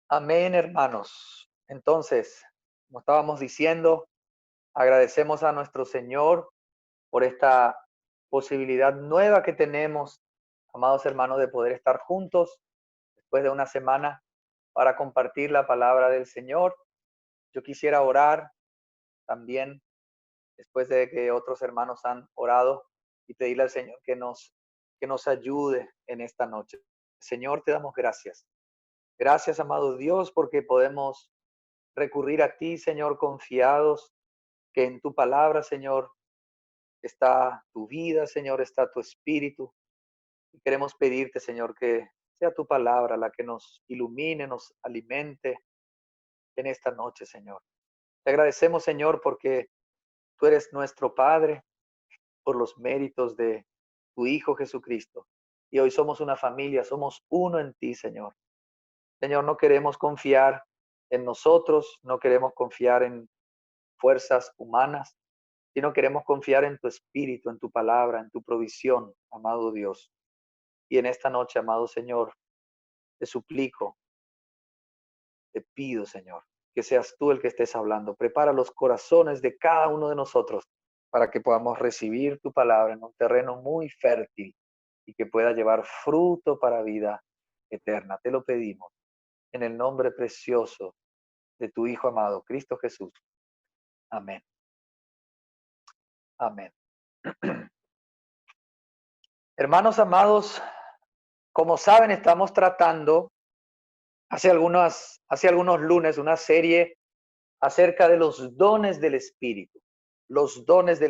Amén, hermanos. Entonces, como estábamos diciendo, agradecemos a nuestro Señor por esta posibilidad nueva que tenemos, amados hermanos, de poder estar juntos después de una semana para compartir la palabra del Señor. Yo quisiera orar también después de que otros hermanos han orado y pedirle al Señor que nos ayude en esta noche. Señor, te damos gracias. Gracias, amado Dios, porque podemos recurrir a ti, Señor, confiados que en tu palabra, Señor, está tu vida, Señor, está tu espíritu. Y queremos pedirte, Señor, que sea tu palabra la que nos ilumine, nos alimente en esta noche, Señor. Te agradecemos, Señor, porque tú eres nuestro Padre por los méritos de tu Hijo Jesucristo. Y hoy somos una familia, somos uno en ti, Señor. Señor, no queremos confiar en nosotros, no queremos confiar en fuerzas humanas, sino queremos confiar en tu espíritu, en tu palabra, en tu provisión, amado Dios. Y en esta noche, amado Señor, te suplico, te pido, Señor, que seas tú el que estés hablando. Prepara los corazones de cada uno de nosotros para que podamos recibir tu palabra en un terreno muy fértil y que pueda llevar fruto para vida eterna. Te lo pedimos en el nombre precioso de tu Hijo amado, Cristo Jesús. Amén. Amén. Hermanos amados, como saben, estamos tratando hace algunos lunes una serie acerca de los dones del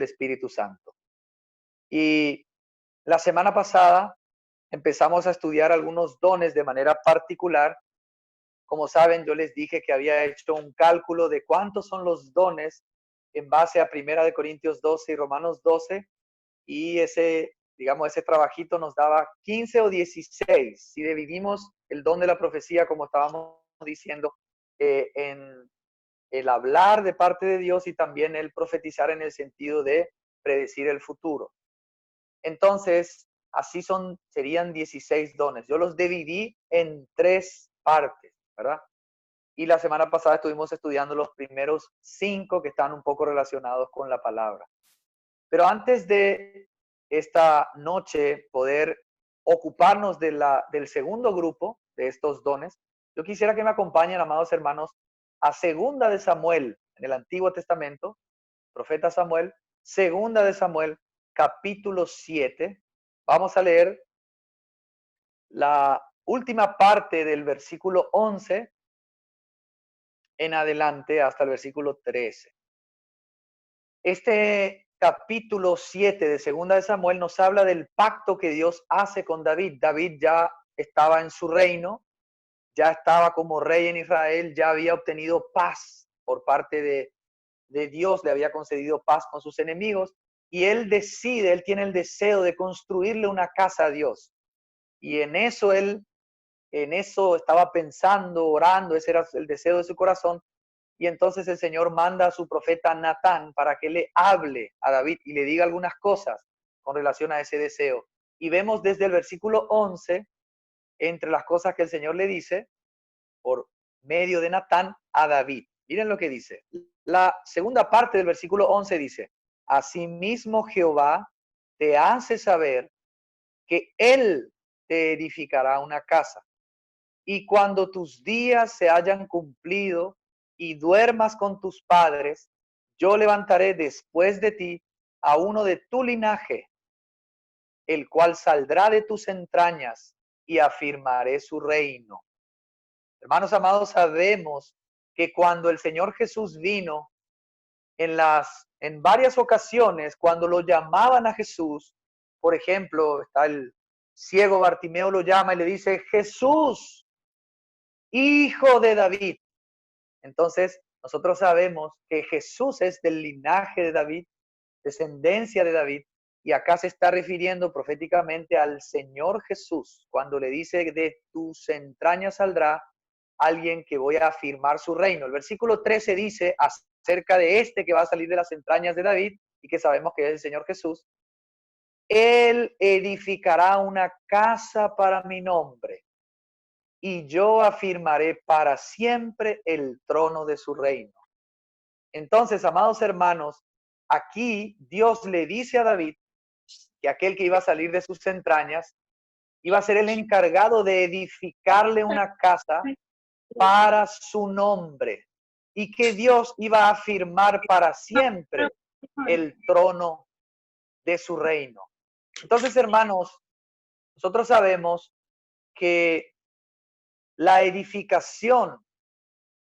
Espíritu Santo. Y la semana pasada empezamos a estudiar algunos dones de manera particular. Como saben, yo les dije que había hecho un cálculo de cuántos son los dones en base a Primera de Corintios 12 y Romanos 12, y ese trabajito nos daba 15 o 16. Si dividimos el don de la profecía, como estábamos diciendo, en el hablar de parte de Dios y también el profetizar en el sentido de predecir el futuro. Entonces, serían 16 dones. Yo los dividí en 3 partes, ¿verdad? Y la semana pasada estuvimos estudiando los primeros 5 que están un poco relacionados con la palabra. Pero antes de esta noche poder ocuparnos del segundo grupo de estos dones, yo quisiera que me acompañen, amados hermanos, a Segunda de Samuel, en el Antiguo Testamento, profeta Samuel, Segunda de Samuel, capítulo 7. Vamos a leer la última parte del versículo 11 en adelante hasta el versículo 13. Este capítulo 7 de Segunda de Samuel nos habla del pacto que Dios hace con David. David ya estaba en su reino, ya estaba como rey en Israel, ya había obtenido paz por parte de Dios, le había concedido paz con sus enemigos, y él tiene el deseo de construirle una casa a Dios. Y en eso estaba pensando, orando, ese era el deseo de su corazón. Y entonces el Señor manda a su profeta Natán para que le hable a David y le diga algunas cosas con relación a ese deseo. Y vemos desde el versículo 11, entre las cosas que el Señor le dice, por medio de Natán, a David. Miren lo que dice. La segunda parte del versículo 11 dice: Asimismo Jehová te hace saber que Él te edificará una casa. Y cuando tus días se hayan cumplido y duermas con tus padres, yo levantaré después de ti a uno de tu linaje, el cual saldrá de tus entrañas, y afirmaré su reino. Hermanos amados, sabemos que cuando el Señor Jesús vino en varias ocasiones, cuando lo llamaban a Jesús, por ejemplo, está el ciego Bartimeo, lo llama y le dice: Jesús, hijo de David. Entonces, nosotros sabemos que Jesús es del linaje de David, descendencia de David, y acá se está refiriendo proféticamente al Señor Jesús, cuando le dice: de tus entrañas saldrá alguien que voy a afirmar su reino. El versículo 13 dice acerca de este que va a salir de las entrañas de David, y que sabemos que es el Señor Jesús: Él edificará una casa para mi nombre. y yo afirmaré para siempre el trono de su reino. Entonces, amados hermanos, aquí Dios le dice a David que aquel que iba a salir de sus entrañas iba a ser el encargado de edificarle una casa para su nombre y que Dios iba a afirmar para siempre el trono de su reino. Entonces, hermanos, nosotros sabemos que la edificación,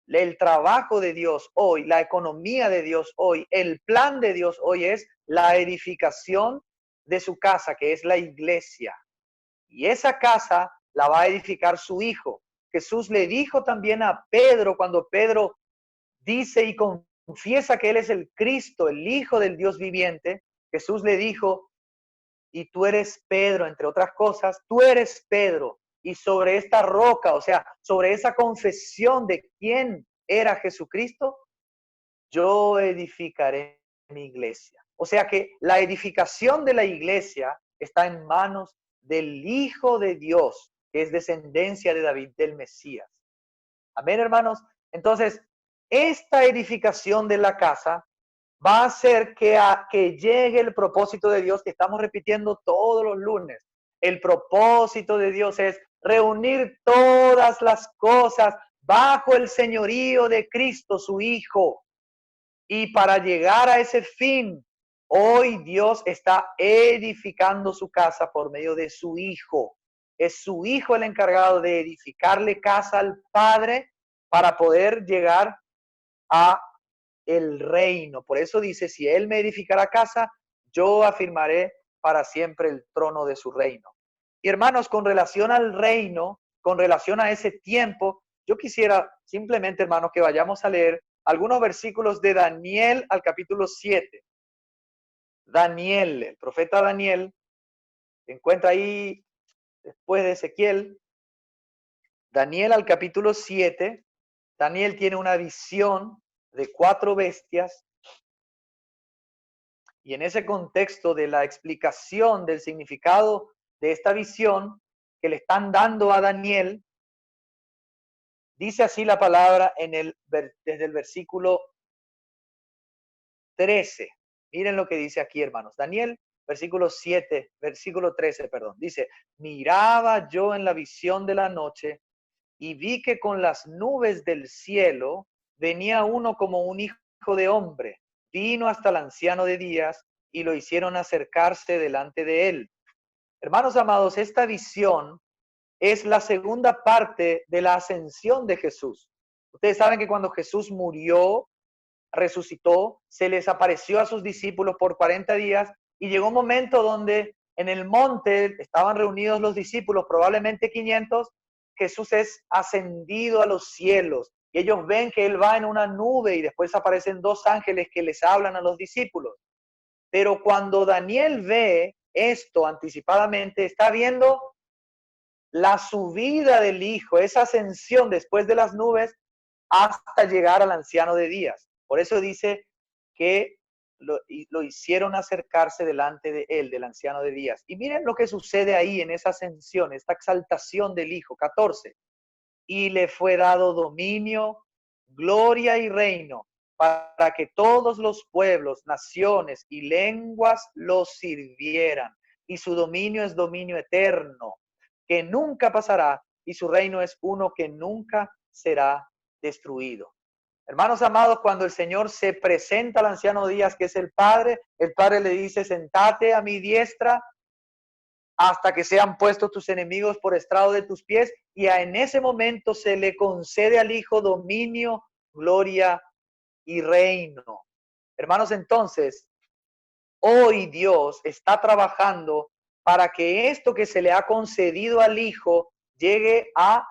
el trabajo de Dios hoy, la economía de Dios hoy, el plan de Dios hoy es la edificación de su casa, que es la iglesia. Y esa casa la va a edificar su hijo. Jesús le dijo también a Pedro, cuando Pedro dice y confiesa que él es el Cristo, el Hijo del Dios viviente, Jesús le dijo, y tú eres Pedro, entre otras cosas, tú eres Pedro, y sobre esta roca, o sea, sobre esa confesión de quién era Jesucristo, yo edificaré mi iglesia. O sea que la edificación de la iglesia está en manos del Hijo de Dios, que es descendencia de David, del Mesías. Amén, hermanos. Entonces, esta edificación de la casa va a hacer que llegue el propósito de Dios que estamos repitiendo todos los lunes. El propósito de Dios es reunir todas las cosas bajo el señorío de Cristo, su Hijo. Y para llegar a ese fin, hoy Dios está edificando su casa por medio de su Hijo. Es su Hijo el encargado de edificarle casa al Padre para poder llegar a el reino. Por eso dice, si Él me edificará casa, yo afirmaré para siempre el trono de su reino. Y hermanos, con relación al reino, con relación a ese tiempo, yo quisiera simplemente, hermanos, que vayamos a leer algunos versículos de Daniel al capítulo 7. Daniel, el profeta Daniel, se encuentra ahí después de Ezequiel. Daniel al capítulo 7, Daniel tiene una visión de 4 bestias. Y en ese contexto de la explicación del significado de esta visión que le están dando a Daniel, dice así la palabra desde el versículo 13. Miren lo que dice aquí, hermanos. Daniel, versículo 13, perdón. Dice, miraba yo en la visión de la noche y vi que con las nubes del cielo venía uno como un hijo de hombre. Vino hasta el anciano de días y lo hicieron acercarse delante de él. Hermanos amados, esta visión es la segunda parte de la ascensión de Jesús. Ustedes saben que cuando Jesús murió, resucitó, se les apareció a sus discípulos por 40 días y llegó un momento donde en el monte estaban reunidos los discípulos, probablemente 500, Jesús es ascendido a los cielos y ellos ven que Él va en una nube y después aparecen 2 ángeles que les hablan a los discípulos. Pero cuando Daniel ve esto anticipadamente, está viendo la subida del Hijo, esa ascensión después de las nubes hasta llegar al anciano de días. Por eso dice que lo hicieron acercarse delante de él, del anciano de días. Y miren lo que sucede ahí en esa ascensión, esta exaltación del Hijo. 14. Y le fue dado dominio, gloria y reino para que todos los pueblos, naciones y lenguas los sirvieran. Y su dominio es dominio eterno, que nunca pasará, y su reino es uno que nunca será destruido. Hermanos amados, cuando el Señor se presenta al anciano Díaz, que es el Padre le dice, sentate a mi diestra hasta que sean puestos tus enemigos por estrado de tus pies, y en ese momento se le concede al Hijo dominio, gloria y reino. Hermanos, entonces, hoy Dios está trabajando para que esto que se le ha concedido al Hijo llegue a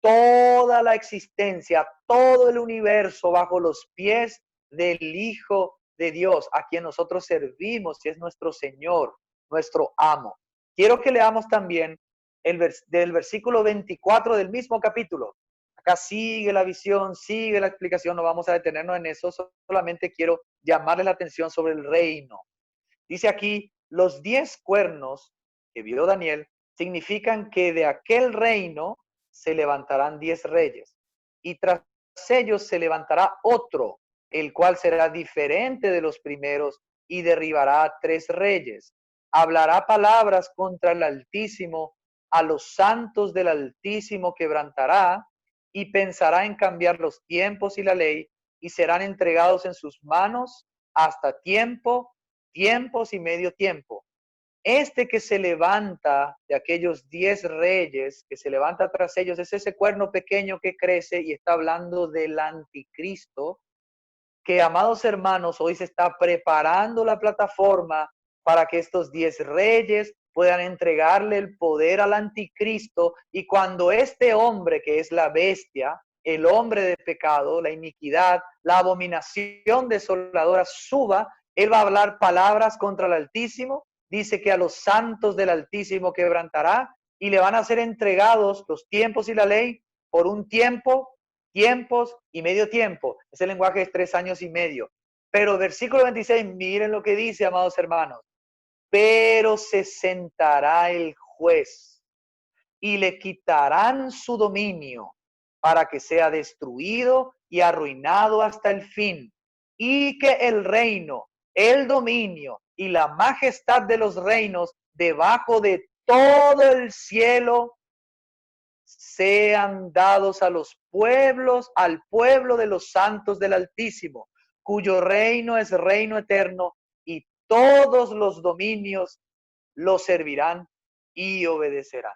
toda la existencia, todo el universo bajo los pies del Hijo de Dios, a quien nosotros servimos y es nuestro Señor, nuestro amo. Quiero que leamos también del versículo 24 del mismo capítulo. Acá sigue la visión, sigue la explicación, no vamos a detenernos en eso, solamente quiero llamarle la atención sobre el reino. Dice aquí, los 10 cuernos que vio Daniel significan que de aquel reino se levantarán 10 reyes, y tras ellos se levantará otro, el cual será diferente de los primeros, y derribará a 3 reyes. Hablará palabras contra el Altísimo, a los santos del Altísimo quebrantará, y pensará en cambiar los tiempos y la ley, y serán entregados en sus manos hasta tiempos y medio tiempo. Este que se levanta de aquellos 10 reyes, que se levanta tras ellos, es ese cuerno pequeño que crece, y está hablando del anticristo, que, amados hermanos, hoy se está preparando la plataforma para que estos 10 reyes puedan entregarle el poder al anticristo, y cuando este hombre, que es la bestia, el hombre de pecado, la iniquidad, la abominación desoladora, suba, él va a hablar palabras contra el Altísimo. Dice que a los santos del Altísimo quebrantará, y le van a ser entregados los tiempos y la ley por un tiempo, tiempos y medio tiempo. Ese lenguaje es 3 años y medio. Pero versículo 26, miren lo que dice, amados hermanos. Pero se sentará el juez, y le quitarán su dominio, para que sea destruido y arruinado hasta el fin, y que el reino, el dominio y la majestad de los reinos debajo de todo el cielo sean dados a los pueblos, al pueblo de los santos del Altísimo, cuyo reino es reino eterno, y todos los dominios lo servirán y obedecerán.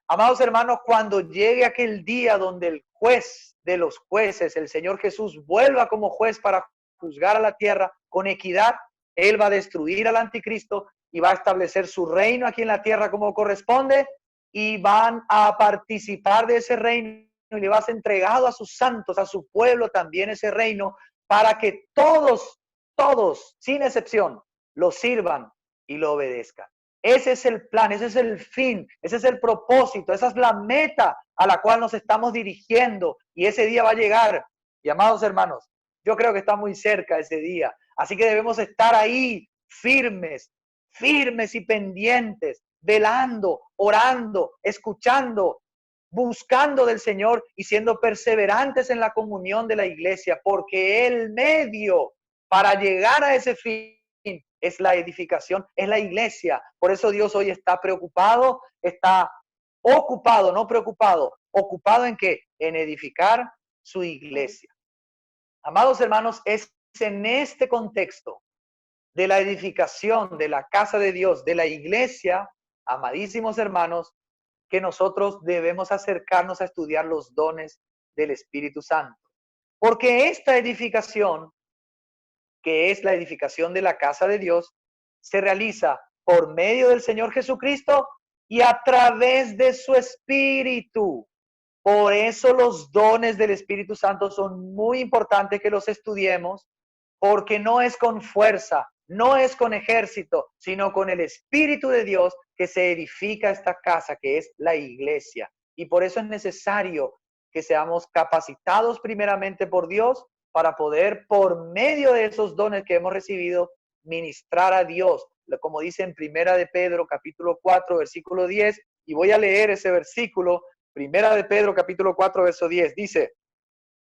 Amados hermanos, cuando llegue aquel día donde el juez de los jueces, el Señor Jesús, vuelva como juez para juzgar a la tierra con equidad, Él va a destruir al anticristo y va a establecer su reino aquí en la tierra como corresponde, y van a participar de ese reino, y le va a ser entregado a sus santos, a su pueblo también ese reino, para que todos, sin excepción, lo sirvan y lo obedezcan. Ese es el plan, ese es el fin, ese es el propósito, esa es la meta a la cual nos estamos dirigiendo, y ese día va a llegar. Y, amados hermanos, yo creo que está muy cerca ese día, así que debemos estar ahí firmes y pendientes, velando, orando, escuchando, buscando del Señor y siendo perseverantes en la comunión de la iglesia, porque el medio para llegar a ese fin es la edificación, es la iglesia. Por eso Dios hoy está preocupado, está ocupado, no preocupado, ocupado ¿en qué? En edificar su iglesia. Amados hermanos, es en este contexto de la edificación de la casa de Dios, de la iglesia, amadísimos hermanos, que nosotros debemos acercarnos a estudiar los dones del Espíritu Santo. Porque esta edificación, que es la edificación de la casa de Dios, se realiza por medio del Señor Jesucristo y a través de su Espíritu. Por eso los dones del Espíritu Santo son muy importantes que los estudiemos, porque no es con fuerza, no es con ejército, sino con el Espíritu de Dios que se edifica esta casa, que es la iglesia. Y por eso es necesario que seamos capacitados primeramente por Dios para poder, por medio de esos dones que hemos recibido, ministrar a Dios, como dice en Primera de Pedro, capítulo 4, versículo 10, y voy a leer ese versículo. Primera de Pedro, capítulo 4, verso 10, dice: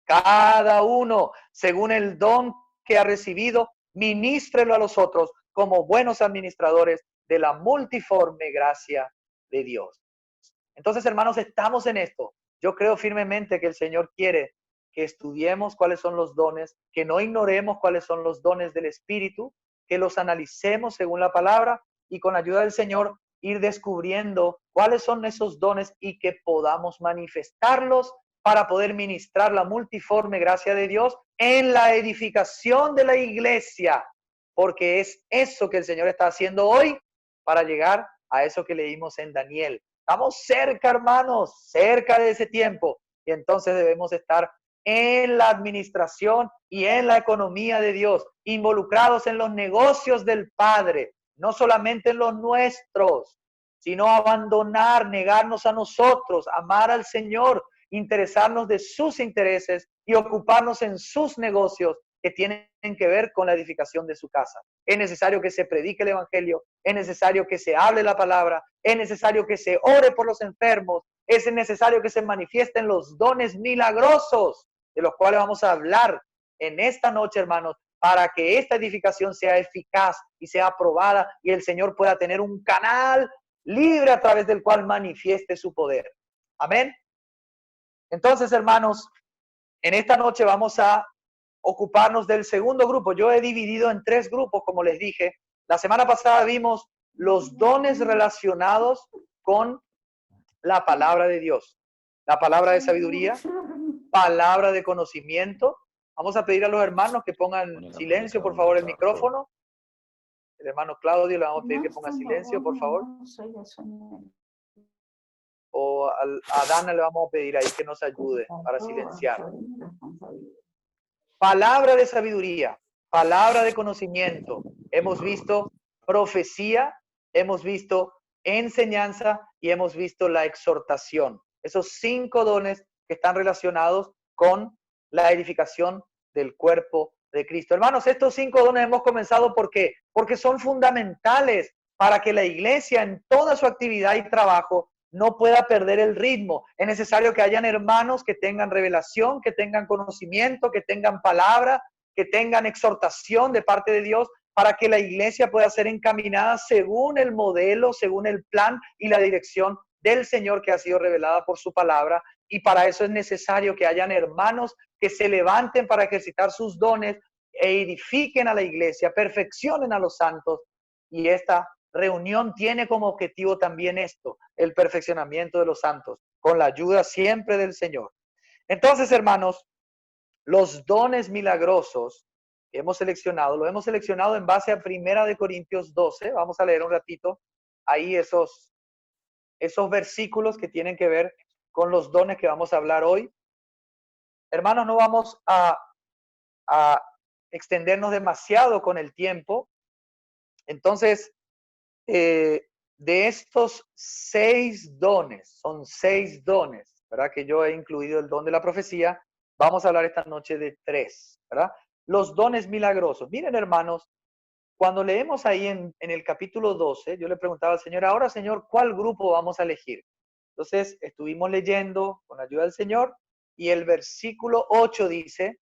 cada uno, según el don que ha recibido, ministrelo a los otros como buenos administradores de la multiforme gracia de Dios. Entonces, hermanos, estamos en esto. Yo creo firmemente que el Señor quiere que estudiemos cuáles son los dones, que no ignoremos cuáles son los dones del Espíritu, que los analicemos según la palabra, y con ayuda del Señor ir descubriendo cuáles son esos dones y que podamos manifestarlos para poder ministrar la multiforme gracia de Dios en la edificación de la iglesia, porque es eso que el Señor está haciendo hoy para llegar a eso que leímos en Daniel. Estamos cerca, hermanos, cerca de ese tiempo, y entonces debemos estar en la administración y en la economía de Dios, involucrados en los negocios del Padre, no solamente en los nuestros, sino abandonar, negarnos a nosotros, amar al Señor, interesarnos de sus intereses y ocuparnos en sus negocios que tienen que ver con la edificación de su casa. Es necesario que se predique el evangelio, es necesario que se hable la palabra, es necesario que se ore por los enfermos, es necesario que se manifiesten los dones milagrosos, de los cuales vamos a hablar en esta noche, hermanos, para que esta edificación sea eficaz y sea aprobada y el Señor pueda tener un canal libre a través del cual manifieste su poder. Amén. Entonces, hermanos, en esta noche vamos a ocuparnos del segundo grupo. Yo he dividido en 3 grupos, como les dije. La semana pasada vimos los dones relacionados con la palabra de Dios. La palabra de sabiduría, palabra de conocimiento. Vamos a pedir a los hermanos que pongan silencio, por favor, el micrófono. El hermano Claudio le vamos a pedir que ponga silencio, por favor. O a Dana le vamos a pedir ahí que nos ayude para silenciar. Palabra de sabiduría, palabra de conocimiento. Hemos visto profecía, hemos visto enseñanza y hemos visto la exhortación. Esos 5 dones que están relacionados con la edificación del cuerpo de Cristo. Hermanos, estos 5 dones hemos comenzado ¿por qué? Porque son fundamentales para que la iglesia en toda su actividad y trabajo no pueda perder el ritmo. Es necesario que hayan hermanos que tengan revelación, que tengan conocimiento, que tengan palabra, que tengan exhortación de parte de Dios, para que la iglesia pueda ser encaminada según el modelo, según el plan y la dirección del Señor que ha sido revelada por su palabra. Y para eso es necesario que hayan hermanos que se levanten para ejercitar sus dones e edifiquen a la iglesia, perfeccionen a los santos. Y esta reunión tiene como objetivo también esto, el perfeccionamiento de los santos, con la ayuda siempre del Señor. Entonces, hermanos, los dones milagrosos que hemos seleccionado, lo hemos seleccionado en base a 1 Corintios 12. Vamos a leer un ratito ahí esos versículos que tienen que ver con los dones que vamos a hablar hoy. Hermanos, no vamos a extendernos demasiado con el tiempo. Entonces, de estos 6 dones, son 6 dones, ¿verdad? Que yo he incluido el don de la profecía. Vamos a hablar esta noche de 3, ¿verdad? Los dones milagrosos. Miren, hermanos, cuando leemos ahí en el capítulo 12, yo le preguntaba al Señor, ahora, Señor, ¿cuál grupo vamos a elegir? Entonces, estuvimos leyendo con la ayuda del Señor y el versículo 8 dice,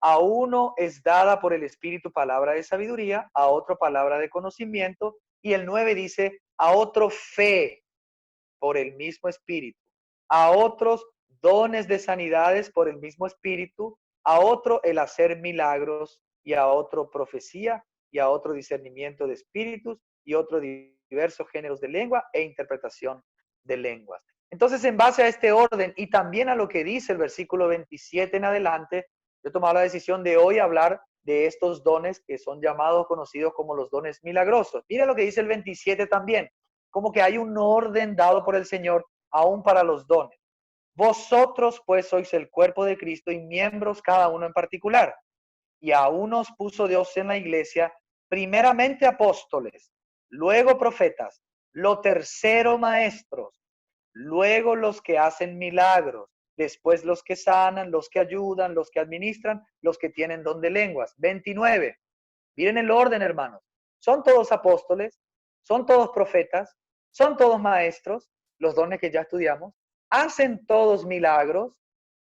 a uno es dada por el Espíritu palabra de sabiduría, a otro palabra de conocimiento, y el 9 dice, a otro fe por el mismo Espíritu, a otros dones de sanidades por el mismo Espíritu, a otro el hacer milagros, y a otro profecía, y a otro discernimiento de espíritus, y otro diversos géneros de lengua e interpretación de lenguas. Entonces, en base a este orden y también a lo que dice el versículo 27 en adelante, yo he tomado la decisión de hoy hablar de estos dones que son llamados, conocidos como los dones milagrosos. Mira lo que dice el 27 también, como que hay un orden dado por el Señor aún para los dones. Vosotros pues sois el cuerpo de Cristo y miembros cada uno en particular. Y a unos puso Dios en la iglesia, primeramente apóstoles, luego profetas, lo tercero maestros, luego los que hacen milagros, después los que sanan, los que ayudan, los que administran, los que tienen don de lenguas. 29. Miren el orden, hermanos. Son todos apóstoles, son todos profetas, son todos maestros, los dones que ya estudiamos, hacen todos milagros,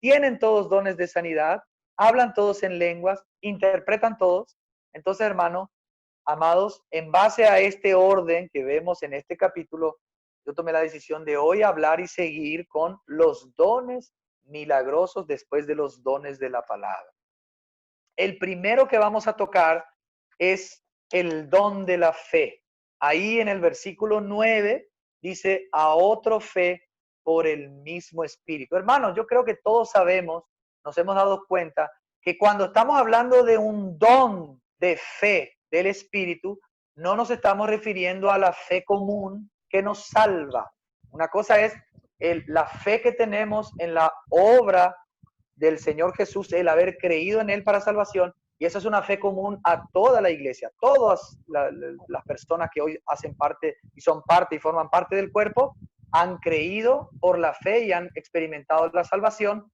tienen todos dones de sanidad, hablan todos en lenguas, interpretan todos. Entonces, hermano, amados, en base a este orden que vemos en este capítulo, yo tomé la decisión de hoy hablar y seguir con los dones milagrosos después de los dones de la palabra. El primero que vamos a tocar es el don de la fe. Ahí en el versículo 9 dice, a otro fe por el mismo Espíritu. Hermanos, yo creo que todos sabemos, nos hemos dado cuenta, que cuando estamos hablando de un don de fe del Espíritu, no nos estamos refiriendo a la fe común que nos salva. Una cosa es la fe que tenemos en la obra del Señor Jesús, el haber creído en Él para salvación, y esa es una fe común a toda la iglesia. Todas las personas que hoy hacen parte y son parte y forman parte del cuerpo, han creído por la fe y han experimentado la salvación,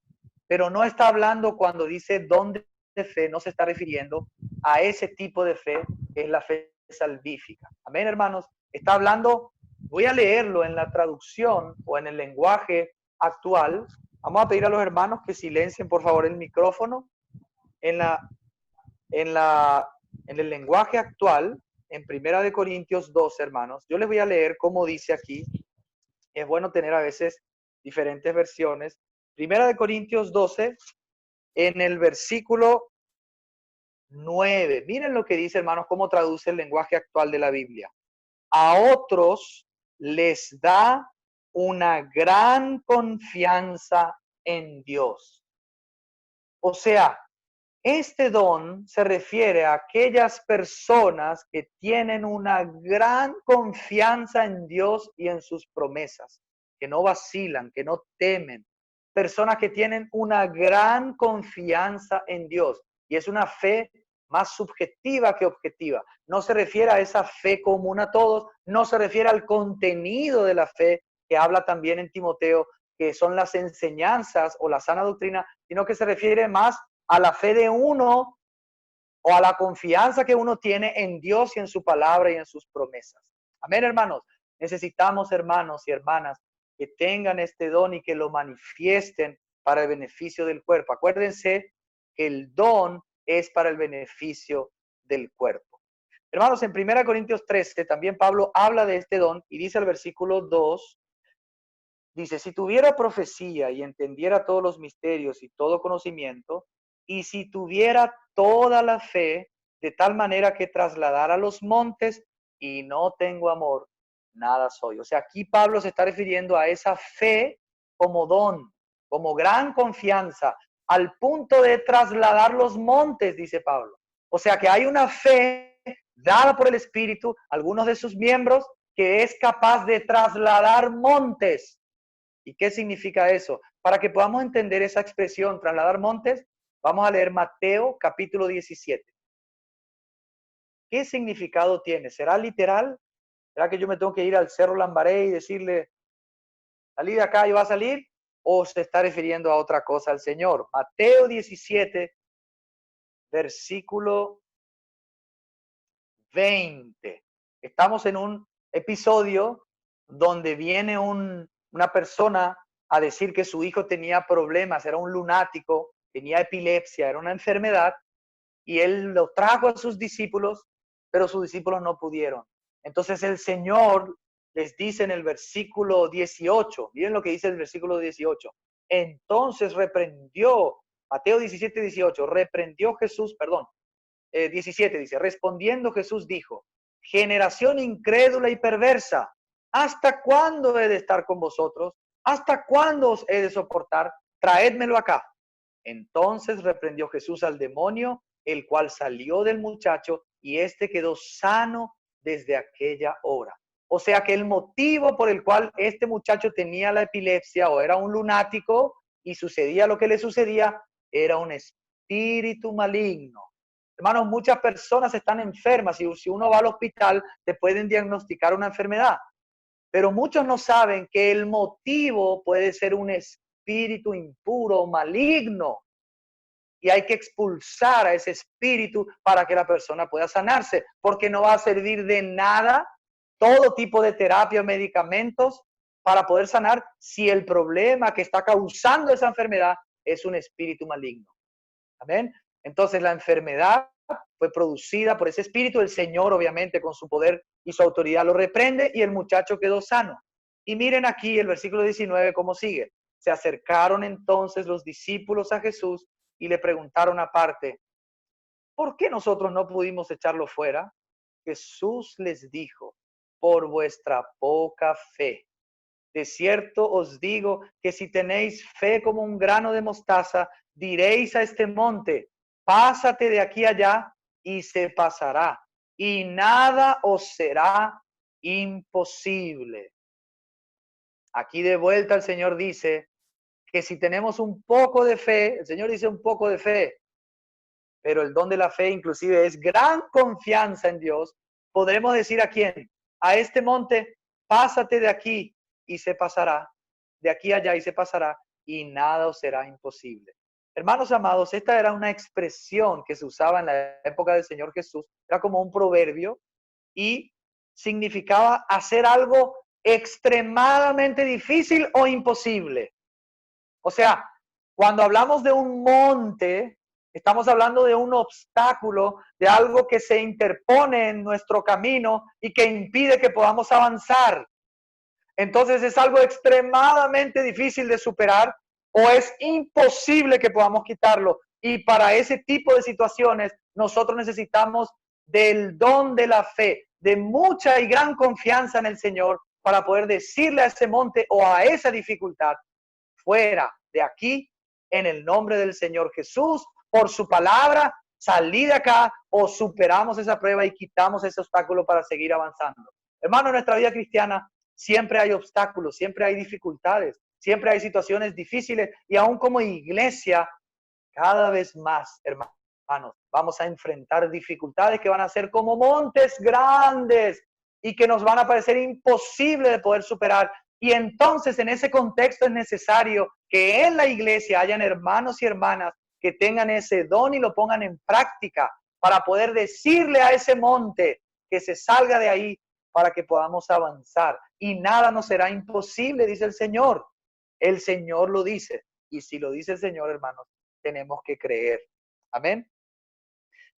pero no está hablando cuando dice don de fe, no se está refiriendo a ese tipo de fe que es la fe salvífica. Amén, hermanos. Está hablando Voy a leerlo en la traducción o en el lenguaje actual. Vamos a pedir a los hermanos que silencien por favor el micrófono. En la, en la, en el lenguaje actual, en Primera de Corintios 12, hermanos, yo les voy a leer cómo dice aquí. Es bueno tener a veces diferentes versiones. Primera de Corintios 12, en el versículo 9. Miren lo que dice, hermanos, cómo traduce el lenguaje actual de la Biblia. A otros les da una gran confianza en Dios. O sea, este don se refiere a aquellas personas que tienen una gran confianza en Dios y en sus promesas, que no vacilan, que no temen. Personas que tienen una gran confianza en Dios. Y es una fe más subjetiva que objetiva. No se refiere a esa fe común a todos, no se refiere al contenido de la fe que habla también en Timoteo, que son las enseñanzas o la sana doctrina, sino que se refiere más a la fe de uno o a la confianza que uno tiene en Dios y en su palabra y en sus promesas. Amén, hermanos. Necesitamos, hermanos y hermanas, que tengan este don y que lo manifiesten para el beneficio del cuerpo. Acuérdense que el don es para el beneficio del cuerpo. Hermanos, en 1 Corintios 13 también Pablo habla de este don y dice el versículo 2, dice, si tuviera profecía y entendiera todos los misterios y todo conocimiento, y si tuviera toda la fe, de tal manera que trasladara los montes y no tengo amor, nada soy. O sea, aquí Pablo se está refiriendo a esa fe como don, como gran confianza, al punto de trasladar los montes, dice Pablo. O sea, que hay una fe dada por el Espíritu, algunos de sus miembros, que es capaz de trasladar montes. ¿Y qué significa eso? Para que podamos entender esa expresión, trasladar montes, vamos a leer Mateo capítulo 17. ¿Qué significado tiene? ¿Será literal? ¿Será que yo me tengo que ir al Cerro Lambaré y decirle, salí de acá y va a salir? ¿O se está refiriendo a otra cosa al Señor? Mateo 17, versículo 20. Estamos en un episodio donde viene una persona a decir que su hijo tenía problemas, era un lunático, tenía epilepsia, era una enfermedad, y él lo trajo a sus discípulos, pero sus discípulos no pudieron. Entonces el Señor les dice en el versículo 18, miren lo que dice el versículo 18, entonces reprendió, Mateo 17, 18, reprendió Jesús, perdón, 17 dice, respondiendo Jesús dijo, generación incrédula y perversa, ¿hasta cuándo he de estar con vosotros? ¿Hasta cuándo os he de soportar? Traédmelo acá. Entonces reprendió Jesús al demonio, el cual salió del muchacho y éste quedó sano desde aquella hora. O sea que el motivo por el cual este muchacho tenía la epilepsia o era un lunático y sucedía lo que le sucedía, era un espíritu maligno. Hermanos, muchas personas están enfermas y si uno va al hospital te pueden diagnosticar una enfermedad, pero muchos no saben que el motivo puede ser un espíritu impuro, maligno, y hay que expulsar a ese espíritu para que la persona pueda sanarse, porque no va a servir de nada todo tipo de terapia, medicamentos para poder sanar si el problema que está causando esa enfermedad es un espíritu maligno. Amén. Entonces la enfermedad fue producida por ese espíritu, el Señor obviamente con su poder y su autoridad lo reprende y el muchacho quedó sano. Y miren aquí el versículo 19 cómo sigue. Se acercaron entonces los discípulos a Jesús y le preguntaron aparte, ¿por qué nosotros no pudimos echarlo fuera? Jesús les dijo, por vuestra poca fe. De cierto os digo que si tenéis fe como un grano de mostaza, diréis a este monte, pásate de aquí allá y se pasará, y nada os será imposible. Aquí de vuelta el Señor dice que si tenemos un poco de fe, el Señor dice un poco de fe, pero el don de la fe inclusive es gran confianza en Dios, podremos decir a quién, a este monte, pásate de aquí y se pasará, de aquí allá y se pasará, y nada os será imposible. Hermanos amados, esta era una expresión que se usaba en la época del Señor Jesús, era como un proverbio y significaba hacer algo extremadamente difícil o imposible. O sea, cuando hablamos de un monte, estamos hablando de un obstáculo, de algo que se interpone en nuestro camino y que impide que podamos avanzar. Entonces es algo extremadamente difícil de superar o es imposible que podamos quitarlo. Y para ese tipo de situaciones nosotros necesitamos del don de la fe, de mucha y gran confianza en el Señor para poder decirle a ese monte o a esa dificultad, fuera de aquí, en el nombre del Señor Jesús, por su palabra, salí de acá o superamos esa prueba y quitamos ese obstáculo para seguir avanzando. Hermano, en nuestra vida cristiana siempre hay obstáculos, siempre hay dificultades, siempre hay situaciones difíciles y aún como iglesia, cada vez más, hermanos, vamos a enfrentar dificultades que van a ser como montes grandes y que nos van a parecer imposibles de poder superar. Y entonces en ese contexto es necesario que en la iglesia hayan hermanos y hermanas que tengan ese don y lo pongan en práctica para poder decirle a ese monte que se salga de ahí para que podamos avanzar. Y nada nos será imposible, dice el Señor. El Señor lo dice. Y si lo dice el Señor, hermanos, tenemos que creer. Amén.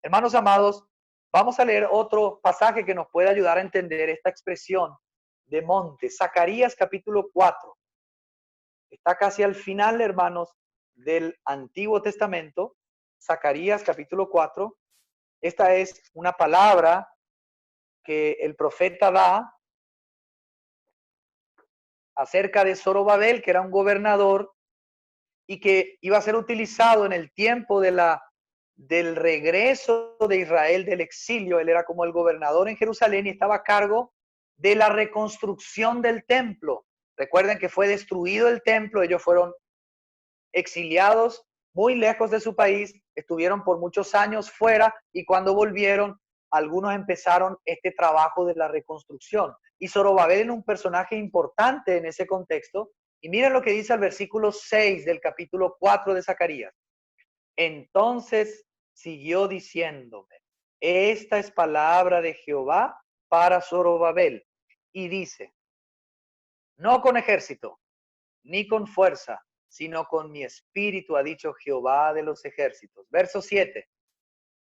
Hermanos amados, vamos a leer otro pasaje que nos puede ayudar a entender esta expresión de monte. Zacarías capítulo 4. Está casi al final, hermanos, del Antiguo Testamento. Zacarías capítulo 4. Esta es una palabra que el profeta da acerca de Zorobabel, que era un gobernador y que iba a ser utilizado en el tiempo del regreso de Israel del exilio. Él era como el gobernador en Jerusalén y estaba a cargo de la reconstrucción del templo. Recuerden que fue destruido el templo, ellos fueron exiliados muy lejos de su país, estuvieron por muchos años fuera y cuando volvieron, algunos empezaron este trabajo de la reconstrucción. Y Zorobabel era un personaje importante en ese contexto. Y miren lo que dice el versículo 6 del capítulo 4 de Zacarías. Entonces siguió diciéndome, esta es palabra de Jehová para Zorobabel. Y dice, no con ejército, ni con fuerza, sino con mi espíritu, ha dicho Jehová de los ejércitos. Verso 7.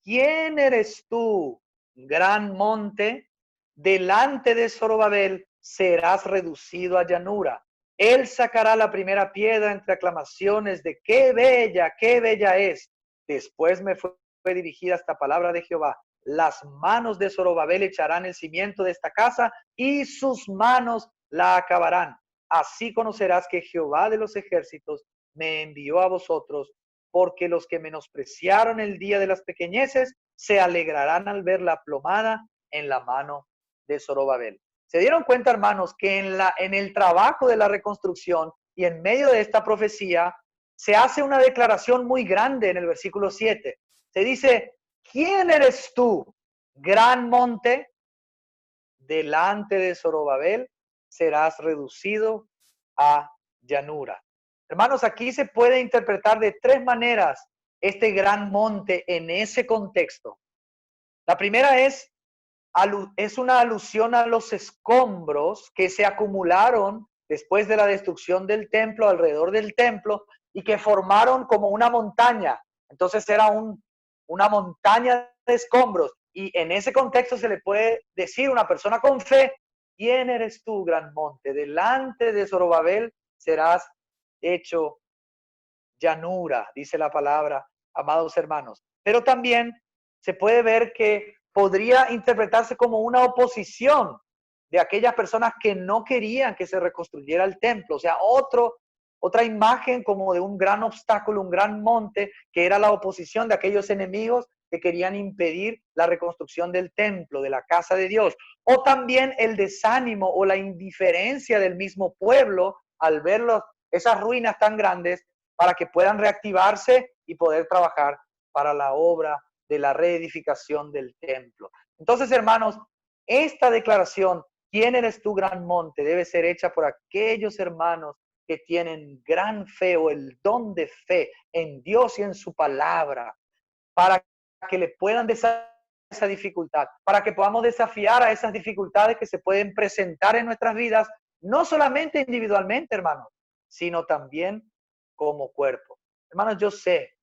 ¿Quién eres tú, gran monte? Delante de Zorobabel serás reducido a llanura. Él sacará la primera piedra entre aclamaciones de qué bella es. Después me fue dirigida esta palabra de Jehová. Las manos de Zorobabel echarán el cimiento de esta casa y sus manos la acabarán. Así conocerás que Jehová de los ejércitos me envió a vosotros, porque los que menospreciaron el día de las pequeñeces se alegrarán al ver la plomada en la mano de Zorobabel. Se dieron cuenta, hermanos, que en el trabajo de la reconstrucción y en medio de esta profecía se hace una declaración muy grande en el versículo 7. Se dice, ¿quién eres tú, gran monte? Delante de Zorobabel serás reducido a llanura. Hermanos, aquí se puede interpretar de tres maneras este gran monte en ese contexto. La primera es una alusión a los escombros que se acumularon después de la destrucción del templo, alrededor del templo, y que formaron como una montaña. Entonces era una montaña de escombros. Y en ese contexto se le puede decir a una persona con fe, ¿quién eres tú, gran monte? Delante de Zorobabel serás hecho llanura, dice la palabra, amados hermanos. Pero también se puede ver que podría interpretarse como una oposición de aquellas personas que no querían que se reconstruyera el templo. O sea, otra imagen como de un gran obstáculo, un gran monte, que era la oposición de aquellos enemigos que querían impedir la reconstrucción del templo, de la casa de Dios. O también el desánimo o la indiferencia del mismo pueblo al ver esas ruinas tan grandes para que puedan reactivarse y poder trabajar para la obra de la reedificación del templo. Entonces, hermanos, esta declaración, ¿quién eres tú, gran monte?, debe ser hecha por aquellos hermanos que tienen gran fe o el don de fe en Dios y en su palabra, para que le puedan desafiar esa dificultad, para que podamos desafiar a esas dificultades que se pueden presentar en nuestras vidas no solamente individualmente, hermanos, sino también como cuerpo. Hermanos, yo sé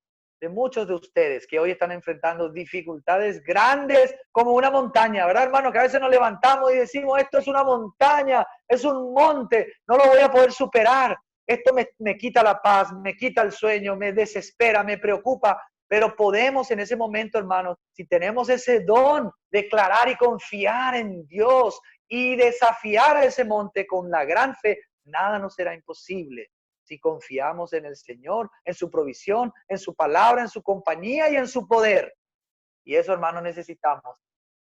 de muchos de ustedes que hoy están enfrentando dificultades grandes como una montaña, ¿verdad, hermano? Que a veces nos levantamos y decimos, esto es una montaña, es un monte, no lo voy a poder superar. Esto me quita la paz, me quita el sueño, me desespera, me preocupa. Pero podemos en ese momento, hermanos, si tenemos ese don, declarar y confiar en Dios y desafiar a ese monte con la gran fe, nada nos será imposible. Si confiamos en el Señor, en su provisión, en su palabra, en su compañía y en su poder. Y eso, hermanos, necesitamos,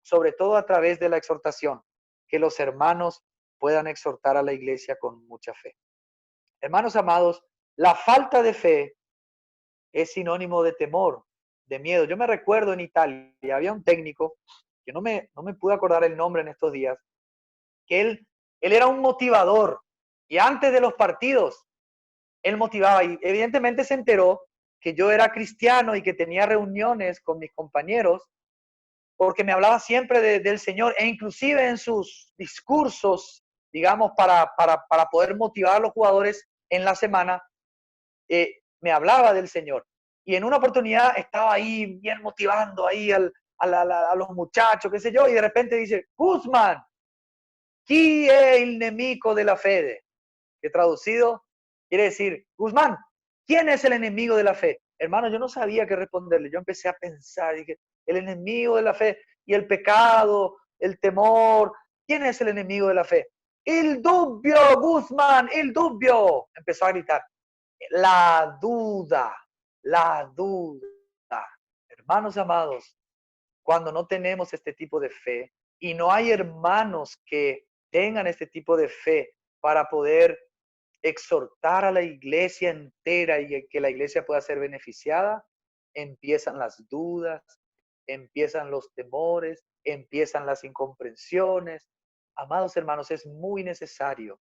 sobre todo a través de la exhortación, que los hermanos puedan exhortar a la iglesia con mucha fe. Hermanos amados, la falta de fe es sinónimo de temor, de miedo. Yo me recuerdo en Italia, había un técnico, que no me pude acordar el nombre en estos días, que él era un motivador. Y antes de los partidos, él motivaba y evidentemente se enteró que yo era cristiano y que tenía reuniones con mis compañeros porque me hablaba siempre del Señor e inclusive en sus discursos, digamos, para poder motivar a los jugadores en la semana, me hablaba del Señor. Y en una oportunidad estaba ahí bien motivando ahí a los muchachos, qué sé yo, y de repente dice, Guzmán, ¿quién es el enemigo de la fe? Que traducido quiere decir, Guzmán, ¿quién es el enemigo de la fe? Hermano, yo no sabía qué responderle. Yo empecé a pensar, dije, el enemigo de la fe y el pecado, el temor. ¿Quién es el enemigo de la fe? El dubio, Guzmán, el dubio. Empezó a gritar. La duda, la duda. Hermanos amados, cuando no tenemos este tipo de fe y no hay hermanos que tengan este tipo de fe para poder exhortar a la iglesia entera y que la iglesia pueda ser beneficiada, empiezan las dudas, empiezan los temores, empiezan las incomprensiones. Amados hermanos, es muy necesario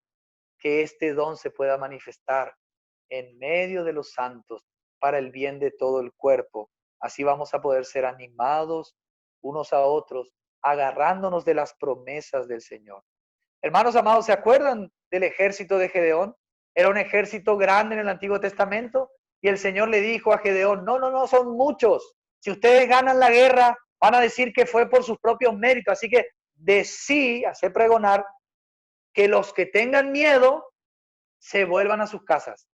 que este don se pueda manifestar en medio de los santos para el bien de todo el cuerpo. Así vamos a poder ser animados unos a otros, agarrándonos de las promesas del Señor. Hermanos amados, ¿se acuerdan del ejército de Gedeón? Era un ejército grande en el Antiguo Testamento y el Señor le dijo a Gedeón, no, no, no, son muchos. Si ustedes ganan la guerra, van a decir que fue por sus propios méritos. Así que decí, hace pregonar, que los que tengan miedo se vuelvan a sus casas.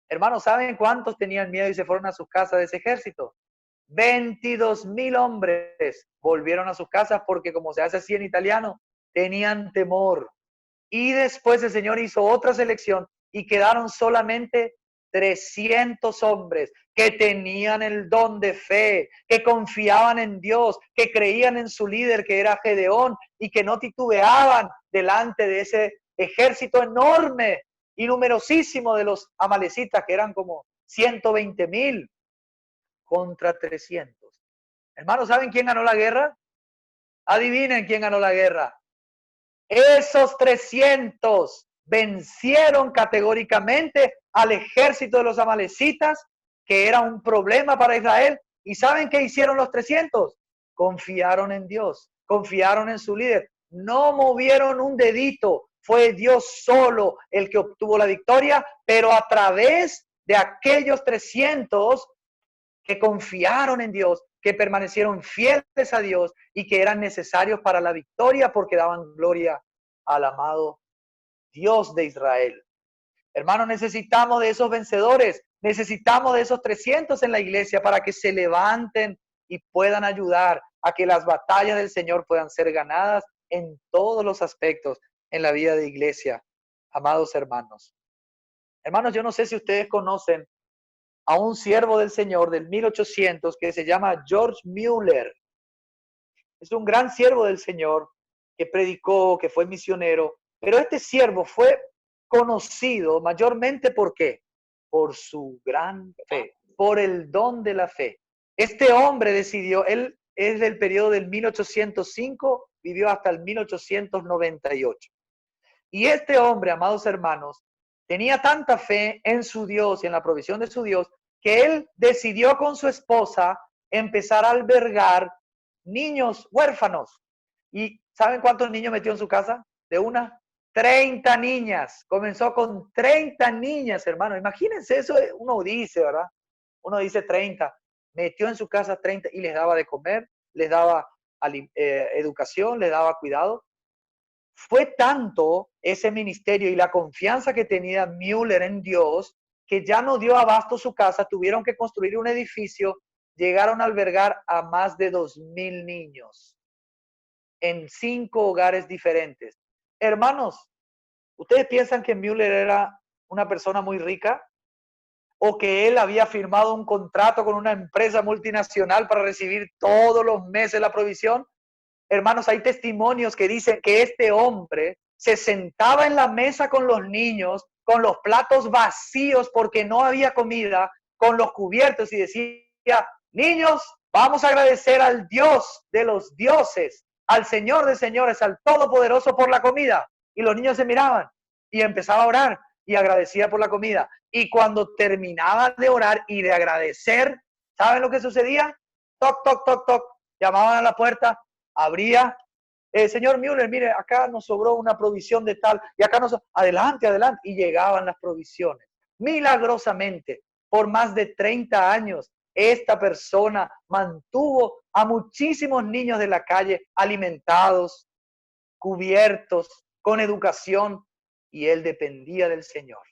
Hermanos, ¿saben cuántos tenían miedo y se fueron a sus casas de ese ejército? 22,000 hombres volvieron a sus casas porque, como se hace así en italiano, tenían temor. Y después el Señor hizo otra selección y quedaron solamente 300 hombres que tenían el don de fe, que confiaban en Dios, que creían en su líder que era Gedeón y que no titubeaban delante de ese ejército enorme y numerosísimo de los amalecitas, que eran como 120,000 contra 300. Hermanos, ¿saben quién ganó la guerra? Adivinen quién ganó la guerra. Esos 300 vencieron categóricamente al ejército de los amalecitas, que era un problema para Israel. ¿Y saben qué hicieron los 300? Confiaron en Dios, confiaron en su líder, no movieron un dedito. Fue Dios solo el que obtuvo la victoria, pero a través de aquellos 300 que confiaron en Dios, que permanecieron fieles a Dios y que eran necesarios para la victoria porque daban gloria al amado Dios de Israel. Hermanos, necesitamos de esos vencedores, necesitamos de esos 300 en la iglesia para que se levanten y puedan ayudar a que las batallas del Señor puedan ser ganadas en todos los aspectos en la vida de iglesia. Amados hermanos. Hermanos, yo no sé si ustedes conocen a un siervo del Señor del 1800 que se llama George Mueller. Es un gran siervo del Señor que predicó, que fue misionero, pero este siervo fue conocido mayormente ¿por qué? Por su gran fe, por el don de la fe. Este hombre decidió, él es del periodo del 1805, vivió hasta el 1898. Y este hombre, amados hermanos, tenía tanta fe en su Dios y en la provisión de su Dios, que él decidió con su esposa empezar a albergar niños huérfanos. ¿Y saben cuántos niños metió en su casa? De una, 30 niñas, comenzó con 30 niñas, hermano. Imagínense eso, uno dice, ¿verdad? Uno dice 30, metió en su casa 30 y les daba de comer, les daba educación, les daba cuidado. Fue tanto ese ministerio y la confianza que tenía Müller en Dios que ya no dio abasto su casa, tuvieron que construir un edificio, llegaron a albergar a más de 2,000 niños en 5 hogares diferentes. Hermanos, ¿ustedes piensan que Müller era una persona muy rica? ¿O que él había firmado un contrato con una empresa multinacional para recibir todos los meses la provisión? Hermanos, hay testimonios que dicen que este hombre se sentaba en la mesa con los niños, con los platos vacíos porque no había comida, con los cubiertos y decía, niños, vamos a agradecer al Dios de los dioses, al Señor de señores, al Todopoderoso por la comida. Y los niños se miraban y empezaba a orar y agradecía por la comida. Y cuando terminaba de orar y de agradecer, ¿saben lo que sucedía? Toc, toc, toc, toc. Llamaban a la puerta, abría, señor Müller, mire, acá nos sobró una provisión de tal, y acá nos, adelante, adelante, y llegaban las provisiones. Milagrosamente, por más de 30 años, esta persona mantuvo a muchísimos niños de la calle alimentados, cubiertos, con educación, y él dependía del Señor.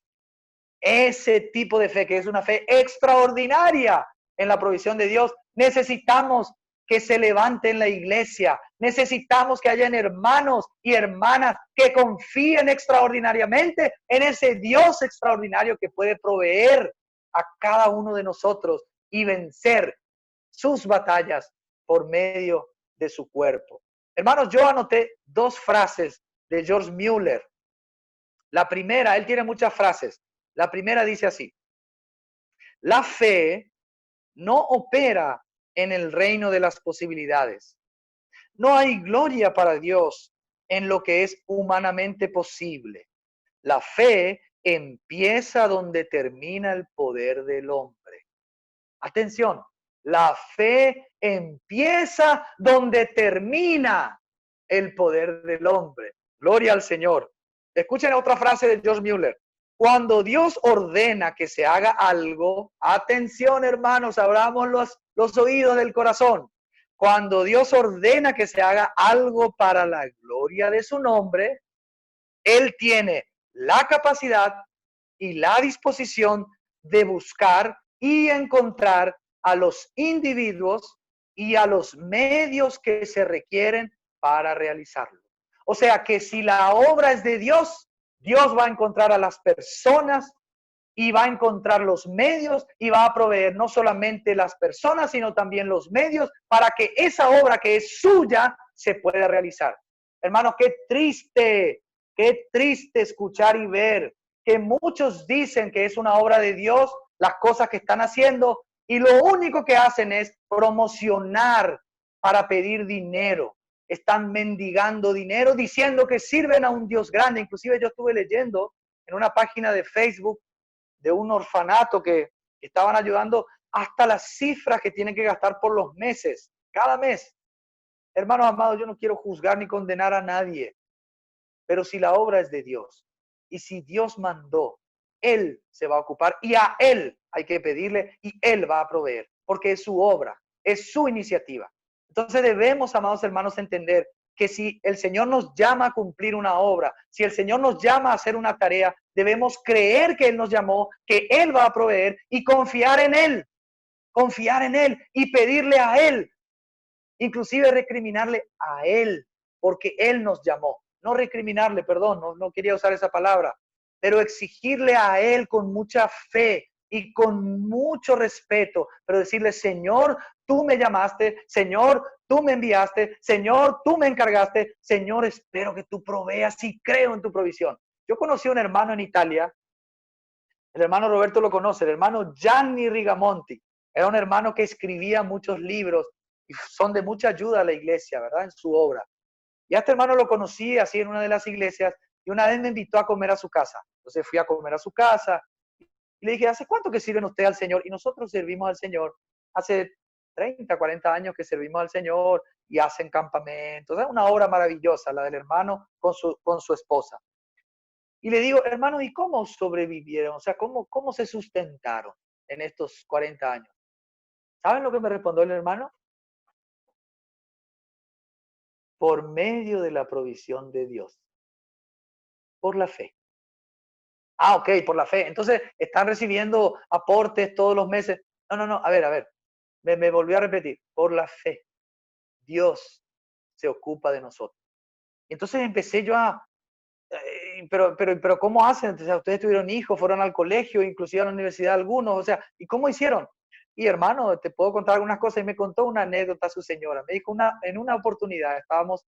Ese tipo de fe, que es una fe extraordinaria en la provisión de Dios, necesitamos que se levante en la iglesia. Necesitamos que hayan hermanos y hermanas que confíen extraordinariamente en ese Dios extraordinario que puede proveer a cada uno de nosotros y vencer sus batallas por medio de su cuerpo. Hermanos, yo anoté 2 frases de George Müller. La primera, él tiene muchas frases. La primera dice así: la fe no opera en el reino de las posibilidades. No hay gloria para Dios en lo que es humanamente posible. La fe empieza donde termina el poder del hombre. Atención, la fe empieza donde termina el poder del hombre. Gloria al Señor. Escuchen otra frase de George Müller. Cuando Dios ordena que se haga algo, atención hermanos, abramos los oídos del corazón. Cuando Dios ordena que se haga algo para la gloria de su nombre, Él tiene la capacidad y la disposición de buscar y encontrar a los individuos y a los medios que se requieren para realizarlo. O sea que si la obra es de Dios, Dios va a encontrar a las personas y va a encontrar los medios y va a proveer no solamente las personas, sino también los medios para que esa obra que es suya se pueda realizar. Hermanos, qué triste escuchar y ver que muchos dicen que es una obra de Dios, las cosas que están haciendo, y lo único que hacen es promocionar para pedir dinero. Están mendigando dinero diciendo que sirven a un Dios grande. Inclusive yo estuve leyendo en una página de Facebook de un orfanato que estaban ayudando hasta las cifras que tienen que gastar por los meses, cada mes. Hermanos amados, yo no quiero juzgar ni condenar a nadie, pero si la obra es de Dios y si Dios mandó, Él se va a ocupar y a Él hay que pedirle y Él va a proveer, porque es su obra, es su iniciativa. Entonces debemos, amados hermanos, entender que si el Señor nos llama a cumplir una obra, si el Señor nos llama a hacer una tarea, debemos creer que Él nos llamó, que Él va a proveer y confiar en Él y pedirle a Él, inclusive recriminarle a Él, porque Él nos llamó. No recriminarle, perdón, no quería usar esa palabra, pero exigirle a Él con mucha fe y con mucho respeto, pero decirle, Señor, tú me llamaste, Señor, tú me enviaste, Señor, tú me encargaste, Señor, espero que tú proveas y creo en tu provisión. Yo conocí a un hermano en Italia, el hermano Roberto lo conoce, el hermano Gianni Rigamonti, era un hermano que escribía muchos libros y son de mucha ayuda a la iglesia, ¿verdad? En su obra. Y a este hermano lo conocí así en una de las iglesias y una vez me invitó a comer a su casa. Entonces fui a comer a su casa y le dije, ¿hace cuánto que sirven usted al Señor? Y nosotros servimos al Señor. Hace 30, 40 años que servimos al Señor y hacen campamentos. Es una obra maravillosa la del hermano con su esposa. Y le digo, hermano, ¿y cómo sobrevivieron? O sea, ¿cómo se sustentaron en estos 40 años? ¿Saben lo que me respondió el hermano? Por medio de la provisión de Dios, por la fe. Ah, ok, por la fe. Entonces, están recibiendo aportes todos los meses. No, no, no, a ver, me volvió a repetir, por la fe. Dios se ocupa de nosotros. Y entonces empecé yo pero ¿cómo hacen? O sea, ustedes tuvieron hijos, fueron al colegio, inclusive a la universidad algunos, o sea, ¿y cómo hicieron? Y hermano, te puedo contar algunas cosas y me contó una anécdota su señora. Me dijo en una oportunidad estábamos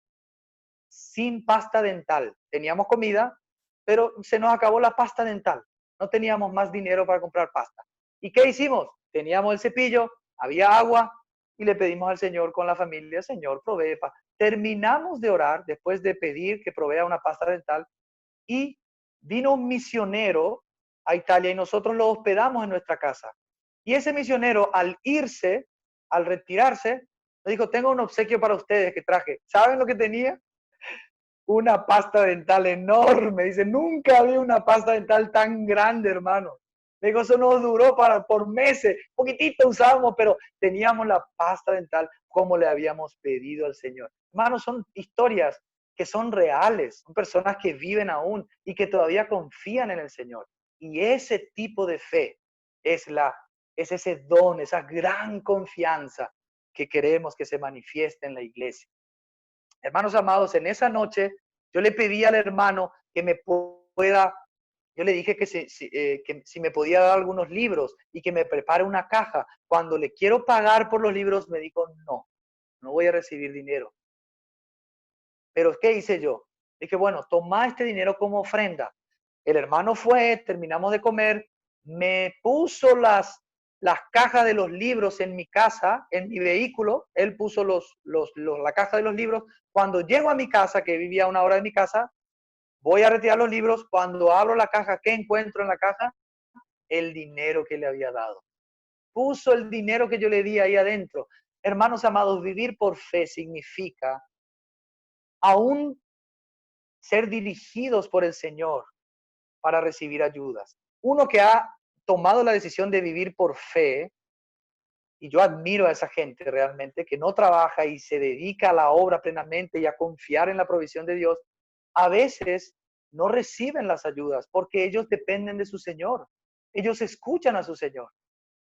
sin pasta dental. Teníamos comida, pero se nos acabó la pasta dental. No teníamos más dinero para comprar pasta. ¿Y qué hicimos? Teníamos el cepillo, había agua y le pedimos al Señor con la familia, Señor, provee. Terminamos de orar después de pedir que provea una pasta dental y vino un misionero a Italia y nosotros lo hospedamos en nuestra casa. Y ese misionero al irse, al retirarse, nos dijo, tengo un obsequio para ustedes que traje. ¿Saben lo que tenía? Una pasta dental enorme. Dice, nunca había una pasta dental tan grande, hermano. Me dijo, eso nos duró por meses. Poquitito usábamos, pero teníamos la pasta dental como le habíamos pedido al Señor. Hermanos, son historias que son reales. Son personas que viven aún y que todavía confían en el Señor. Y ese tipo de fe es ese don, esa gran confianza que queremos que se manifieste en la iglesia. Hermanos amados, en esa noche yo le pedí al hermano que me pueda, yo le dije que si me podía dar algunos libros y que me prepare una caja. Cuando le quiero pagar por los libros, me dijo, no voy a recibir dinero. Pero ¿qué hice yo? Dije, bueno, toma este dinero como ofrenda. El hermano fue, terminamos de comer, me puso las cajas de los libros en mi casa, en mi vehículo. Él puso la caja de los libros. Cuando llego a mi casa, que vivía a una hora de mi casa, voy a retirar los libros. Cuando abro la caja, ¿qué encuentro en la caja? El dinero que le había dado. Puso el dinero que yo le di ahí adentro. Hermanos amados, vivir por fe significa aún ser dirigidos por el Señor para recibir ayudas. Uno que ha tomado la decisión de vivir por fe, y yo admiro a esa gente realmente, que no trabaja y se dedica a la obra plenamente y a confiar en la provisión de Dios, a veces no reciben las ayudas porque ellos dependen de su Señor. Ellos escuchan a su Señor.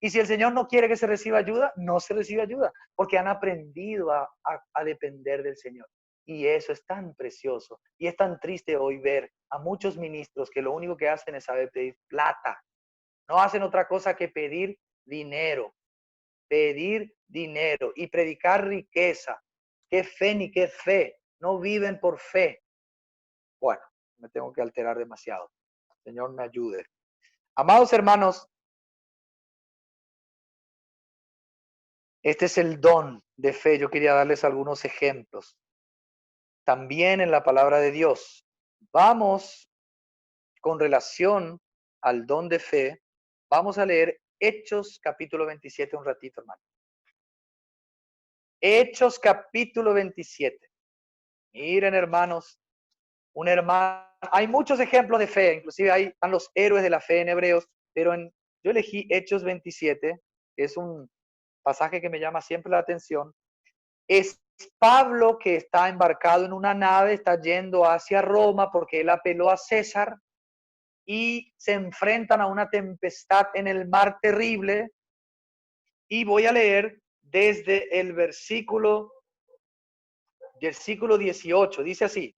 Y si el Señor no quiere que se reciba ayuda, no se recibe ayuda, porque han aprendido a depender del Señor. Y eso es tan precioso. Y es tan triste hoy ver a muchos ministros que lo único que hacen es saber pedir plata. No hacen otra cosa que pedir dinero y predicar riqueza. Qué fe ni qué fe. No viven por fe. Bueno, me tengo que alterar demasiado. Señor, me ayude. Amados hermanos, este es el don de fe. Yo quería darles algunos ejemplos. También en la palabra de Dios. Vamos con relación al don de fe. Vamos a leer Hechos capítulo 27 un ratito, hermano. Hechos capítulo 27. Miren, hermanos, un hermano. Hay muchos ejemplos de fe, inclusive están los héroes de la fe en Hebreos, pero yo elegí Hechos 27, que es un pasaje que me llama siempre la atención. Es Pablo que está embarcado en una nave, está yendo hacia Roma porque él apeló a César y se enfrentan a una tempestad en el mar terrible. Y voy a leer desde el versículo 18. Dice así: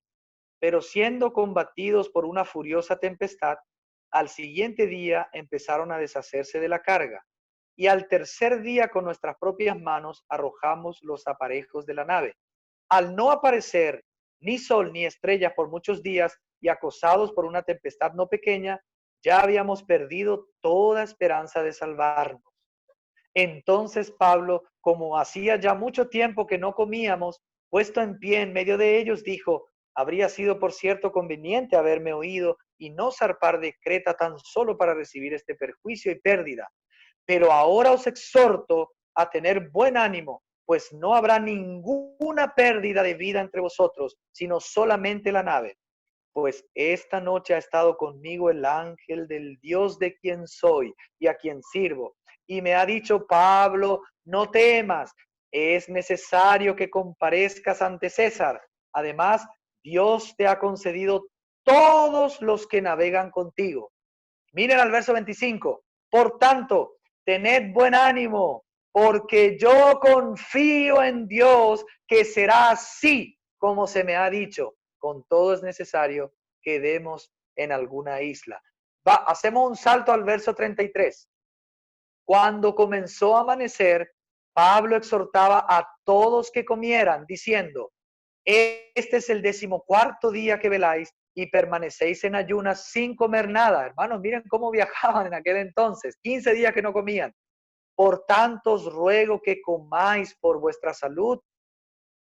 pero siendo combatidos por una furiosa tempestad, al siguiente día empezaron a deshacerse de la carga. Y al tercer día con nuestras propias manos arrojamos los aparejos de la nave. Al no aparecer ni sol ni estrellas por muchos días y acosados por una tempestad no pequeña, ya habíamos perdido toda esperanza de salvarnos. Entonces Pablo, como hacía ya mucho tiempo que no comíamos, puesto en pie en medio de ellos, dijo: habría sido por cierto conveniente haberme oído y no zarpar de Creta tan solo para recibir este perjuicio y pérdida. Pero ahora os exhorto a tener buen ánimo, pues no habrá ninguna pérdida de vida entre vosotros, sino solamente la nave. pues esta noche ha estado conmigo el ángel del Dios de quien soy y a quien sirvo. Y me ha dicho: Pablo, no temas, es necesario que comparezcas ante César. Además, Dios te ha concedido todos los que navegan contigo. Miren al verso 25. Por tanto, tened buen ánimo, porque yo confío en Dios que será así como se me ha dicho. Con todo es necesario que demos en alguna isla. Hacemos un salto al verso 33. Cuando comenzó a amanecer, Pablo exhortaba a todos que comieran, diciendo: este es el 14º día que veláis y permanecéis en ayunas sin comer nada. Hermanos, miren cómo viajaban en aquel entonces, 15 días que no comían. Por tanto os ruego que comáis por vuestra salud,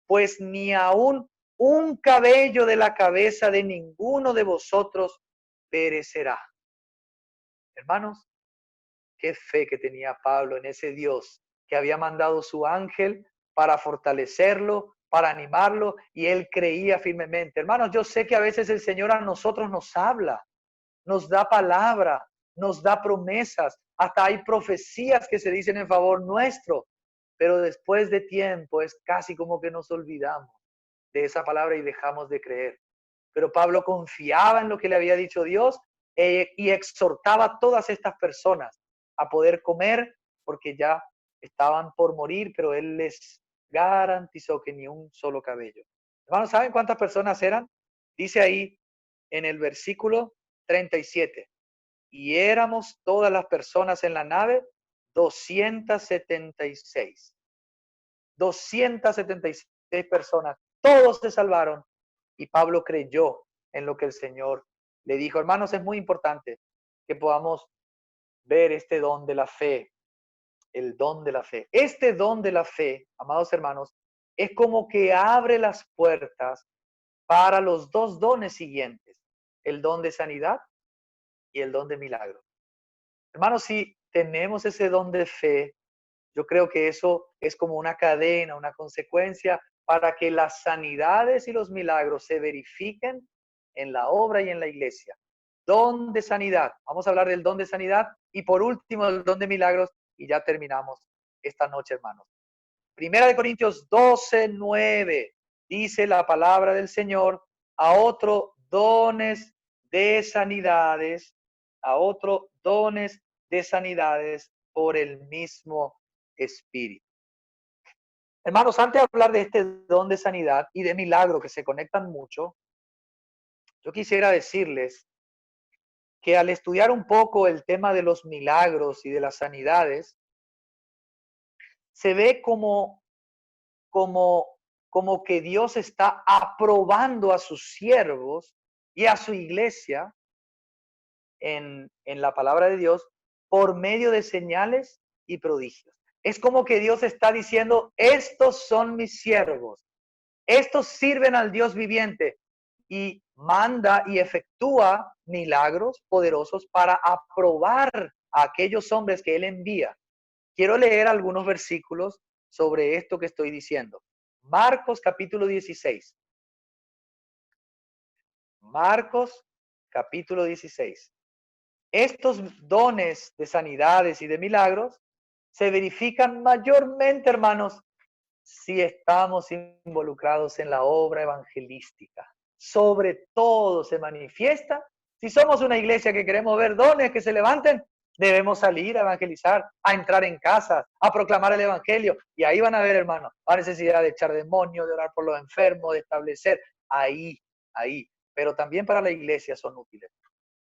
pues ni aun un cabello de la cabeza de ninguno de vosotros perecerá. Hermanos, qué fe que tenía Pablo en ese Dios que había mandado su ángel para fortalecerlo, para animarlo, y él creía firmemente. Hermanos, yo sé que a veces el Señor a nosotros nos habla, nos da palabra, nos da promesas, hasta hay profecías que se dicen en favor nuestro, pero después de tiempo es casi como que nos olvidamos de esa palabra y dejamos de creer. Pero Pablo confiaba en lo que le había dicho Dios, y exhortaba a todas estas personas a poder comer, porque ya estaban por morir, pero él les garantizó que ni un solo cabello. Hermanos, ¿saben cuántas personas eran? Dice ahí en el versículo 37. Y éramos todas las personas en la nave 276. 276 personas. Todos se salvaron y Pablo creyó en lo que el Señor le dijo. Hermanos, es muy importante que podamos ver este don de la fe, el don de la fe. Este don de la fe, amados hermanos, es como que abre las puertas para los dos dones siguientes, el don de sanidad y el don de milagro. Hermanos, si tenemos ese don de fe, yo creo que eso es como una cadena, una consecuencia para que las sanidades y los milagros se verifiquen en la obra y en la iglesia. Don de sanidad. Vamos a hablar del don de sanidad y por último el don de milagros y ya terminamos esta noche, hermanos. Primera de Corintios 12:9 dice la palabra del Señor: a otro dones de sanidades, a otro dones de sanidades por el mismo Espíritu. Hermanos, antes de hablar de este don de sanidad y de milagro que se conectan mucho, yo quisiera decirles que al estudiar un poco el tema de los milagros y de las sanidades, se ve como, como que Dios está aprobando a sus siervos y a su iglesia en la palabra de Dios por medio de señales y prodigios. Es como que Dios está diciendo: estos son mis siervos, estos sirven al Dios viviente, y manda y efectúa milagros poderosos para aprobar a aquellos hombres que Él envía. Quiero leer algunos versículos sobre esto que estoy diciendo. Marcos capítulo 16. Marcos capítulo 16. Estos dones de sanidades y de milagros se verifican mayormente, hermanos, si estamos involucrados en la obra evangelística. Sobre todo se manifiesta si somos una iglesia que queremos ver dones que se levanten. Debemos salir a evangelizar, a entrar en casas, a proclamar el evangelio. Y ahí van a ver, hermanos, la necesidad de echar demonios, de orar por los enfermos, de establecer. Ahí. Pero también para la iglesia son útiles.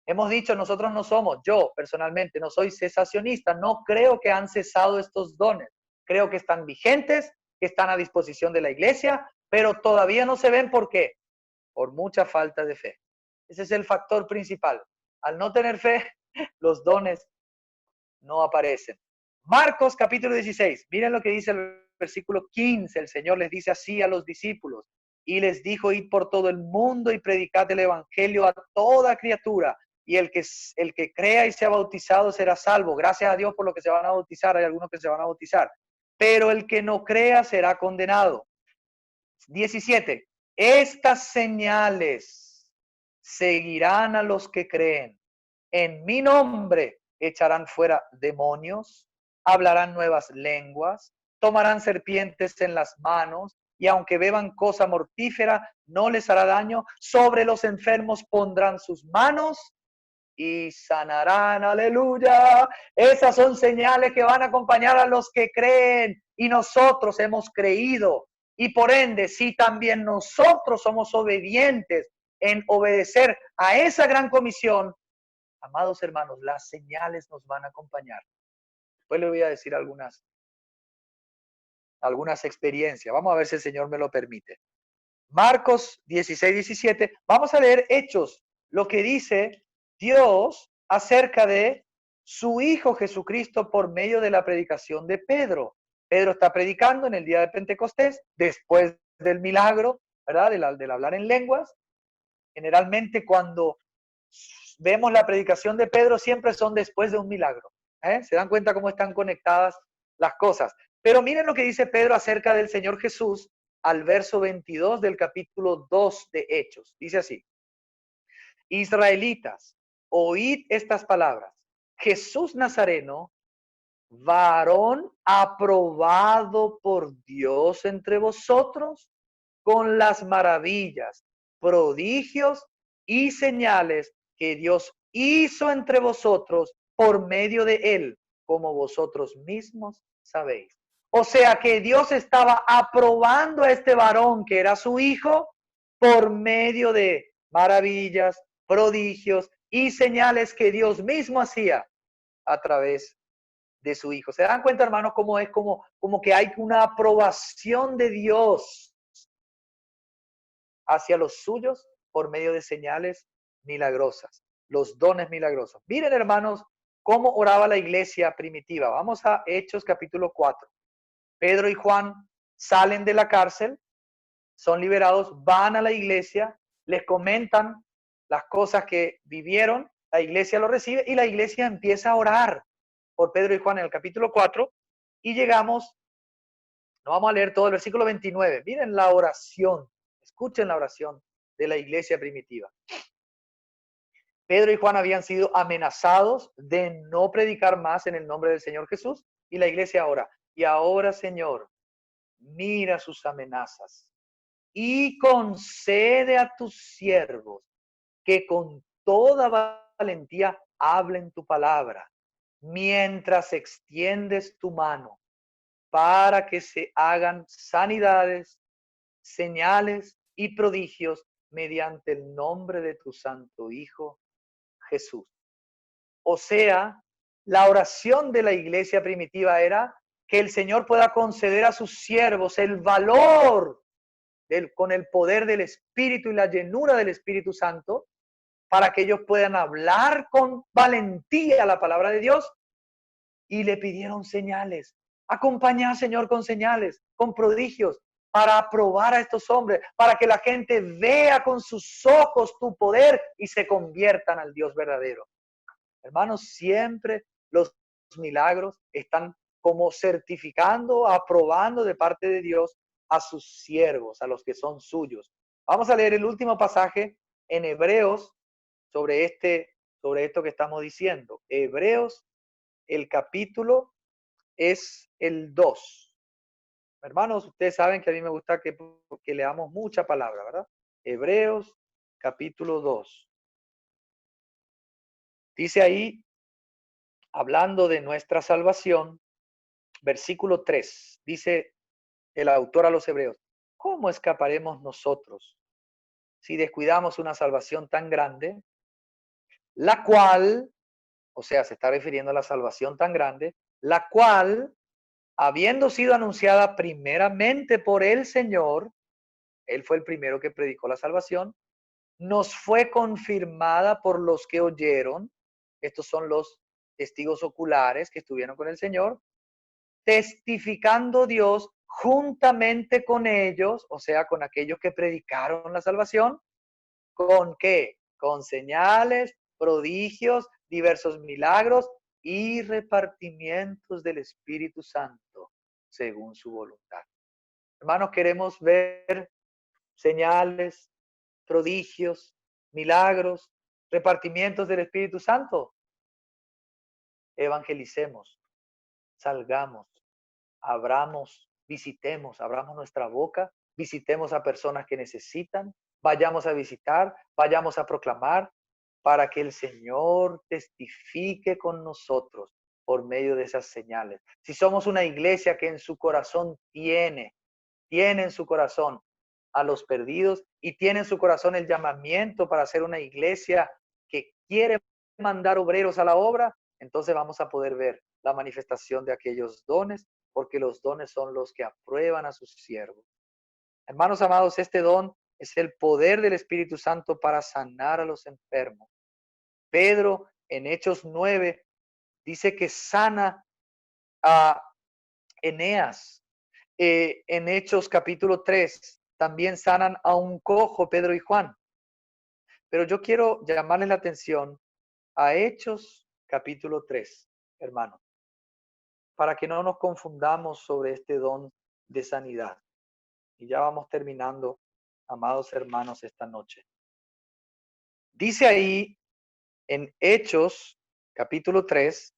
Hemos dicho, nosotros no somos, yo personalmente no soy cesacionista, no creo que han cesado estos dones. Creo que están vigentes, que están a disposición de la iglesia, pero todavía no se ven. ¿Por qué? Por mucha falta de fe. Ese es el factor principal. Al no tener fe, los dones no aparecen. Marcos capítulo 16, miren lo que dice el versículo 15. El Señor les dice así a los discípulos: y les dijo: id por todo el mundo y predicad el evangelio a toda criatura, y el que crea y sea bautizado será salvo. Gracias a Dios por lo que se van a bautizar, hay algunos que se van a bautizar, pero el que no crea será condenado. 17. Estas señales seguirán a los que creen. En mi nombre echarán fuera demonios, hablarán nuevas lenguas, tomarán serpientes en las manos, y aunque beban cosa mortífera, no les hará daño. Sobre los enfermos pondrán sus manos y sanarán. Aleluya. Esas son señales que van a acompañar a los que creen, y nosotros hemos creído. Y por ende, si también nosotros somos obedientes en obedecer a esa gran comisión, amados hermanos, las señales nos van a acompañar. Después le voy a decir algunas experiencias. Vamos a ver si el Señor me lo permite. Marcos 16-17. Vamos a leer Hechos, lo que dice Dios acerca de su Hijo Jesucristo por medio de la predicación de Pedro. Pedro está predicando en el día de Pentecostés, después del milagro, ¿verdad? Del hablar en lenguas. Generalmente cuando vemos la predicación de Pedro siempre son después de un milagro. ¿Se dan cuenta cómo están conectadas las cosas? Pero miren lo que dice Pedro acerca del Señor Jesús al verso 22 del capítulo 2 de Hechos. Dice así: Israelitas, oíd estas palabras. Jesús Nazareno, varón aprobado por Dios entre vosotros, con las maravillas, prodigios y señales que Dios hizo entre vosotros por medio de él, como vosotros mismos sabéis. O sea que Dios estaba aprobando a este varón que era su hijo por medio de maravillas, prodigios y señales que Dios mismo hacía a través de su hijo. ¿Se dan cuenta, hermanos, cómo es como que hay una aprobación de Dios hacia los suyos por medio de señales milagrosas, los dones milagrosos? Miren, hermanos, cómo oraba la iglesia primitiva. Vamos a Hechos capítulo 4. Pedro y Juan salen de la cárcel, son liberados, van a la iglesia, les comentan las cosas que vivieron, la iglesia lo recibe y la iglesia empieza a orar por Pedro y Juan en el capítulo 4 y llegamos, no vamos a leer todo el versículo 29, miren la oración, escuchen la oración de la iglesia primitiva. Pedro y Juan habían sido amenazados de no predicar más en el nombre del Señor Jesús, y la iglesia ora, y ahora, Señor, mira sus amenazas y concede a tus siervos que con toda valentía hablen tu palabra, mientras extiendes tu mano, para que se hagan sanidades, señales y prodigios mediante el nombre de tu santo Hijo Jesús. O sea, la oración de la iglesia primitiva era que el Señor pueda conceder a sus siervos el valor con el poder del Espíritu y la llenura del Espíritu Santo, para que ellos puedan hablar con valentía la palabra de Dios. Y le pidieron señales. Acompañar, Señor, con señales, con prodigios, para aprobar a estos hombres, para que la gente vea con sus ojos tu poder y se conviertan al Dios verdadero. Hermanos, siempre los milagros están como certificando, aprobando de parte de Dios a sus siervos, a los que son suyos. Vamos a leer el último pasaje en Hebreos sobre esto que estamos diciendo. Hebreos, el capítulo es el 2. Hermanos, ustedes saben que a mí me gusta que leamos mucha palabra, ¿verdad? Hebreos, capítulo 2. Dice ahí, hablando de nuestra salvación, versículo 3, dice el autor a los hebreos: ¿cómo escaparemos nosotros si descuidamos una salvación tan grande, la cual, o sea, se está refiriendo a la salvación tan grande, la cual, habiendo sido anunciada primeramente por el Señor, él fue el primero que predicó la salvación, nos fue confirmada por los que oyeron? Estos son los testigos oculares que estuvieron con el Señor, testificando Dios juntamente con ellos, o sea, con aquellos que predicaron la salvación. ¿Con qué? Con señales, prodigios, diversos milagros y repartimientos del Espíritu Santo, según su voluntad. Hermanos, queremos ver señales, prodigios, milagros, repartimientos del Espíritu Santo. Evangelicemos, salgamos, visitemos, abramos nuestra boca, visitemos a personas que necesitan, vayamos a visitar, vayamos a proclamar, para que el Señor testifique con nosotros por medio de esas señales. Si somos una iglesia que en su corazón tiene en su corazón a los perdidos y tiene en su corazón el llamamiento para ser una iglesia que quiere mandar obreros a la obra, entonces vamos a poder ver la manifestación de aquellos dones, porque los dones son los que aprueban a sus siervos. Hermanos amados, este don es el poder del Espíritu Santo para sanar a los enfermos. Pedro en Hechos 9 dice que sana a Eneas. En Hechos capítulo 3 también sanan a un cojo, Pedro y Juan. Pero yo quiero llamarles la atención a Hechos capítulo 3, hermanos, para que no nos confundamos sobre este don de sanidad. Y ya vamos terminando, amados hermanos, esta noche. Dice ahí en Hechos capítulo 3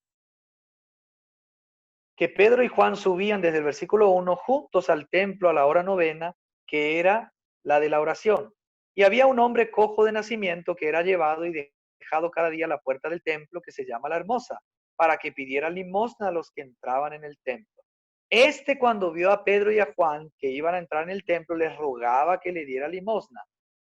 que Pedro y Juan subían desde el versículo 1 juntos al templo a la hora novena, que era la de la oración. Y había un hombre cojo de nacimiento que era llevado y dejado cada día a la puerta del templo, que se llama la Hermosa, para que pidiera limosna a los que entraban en el templo. Este, cuando vio a Pedro y a Juan que iban a entrar en el templo, les rogaba que le diera limosna.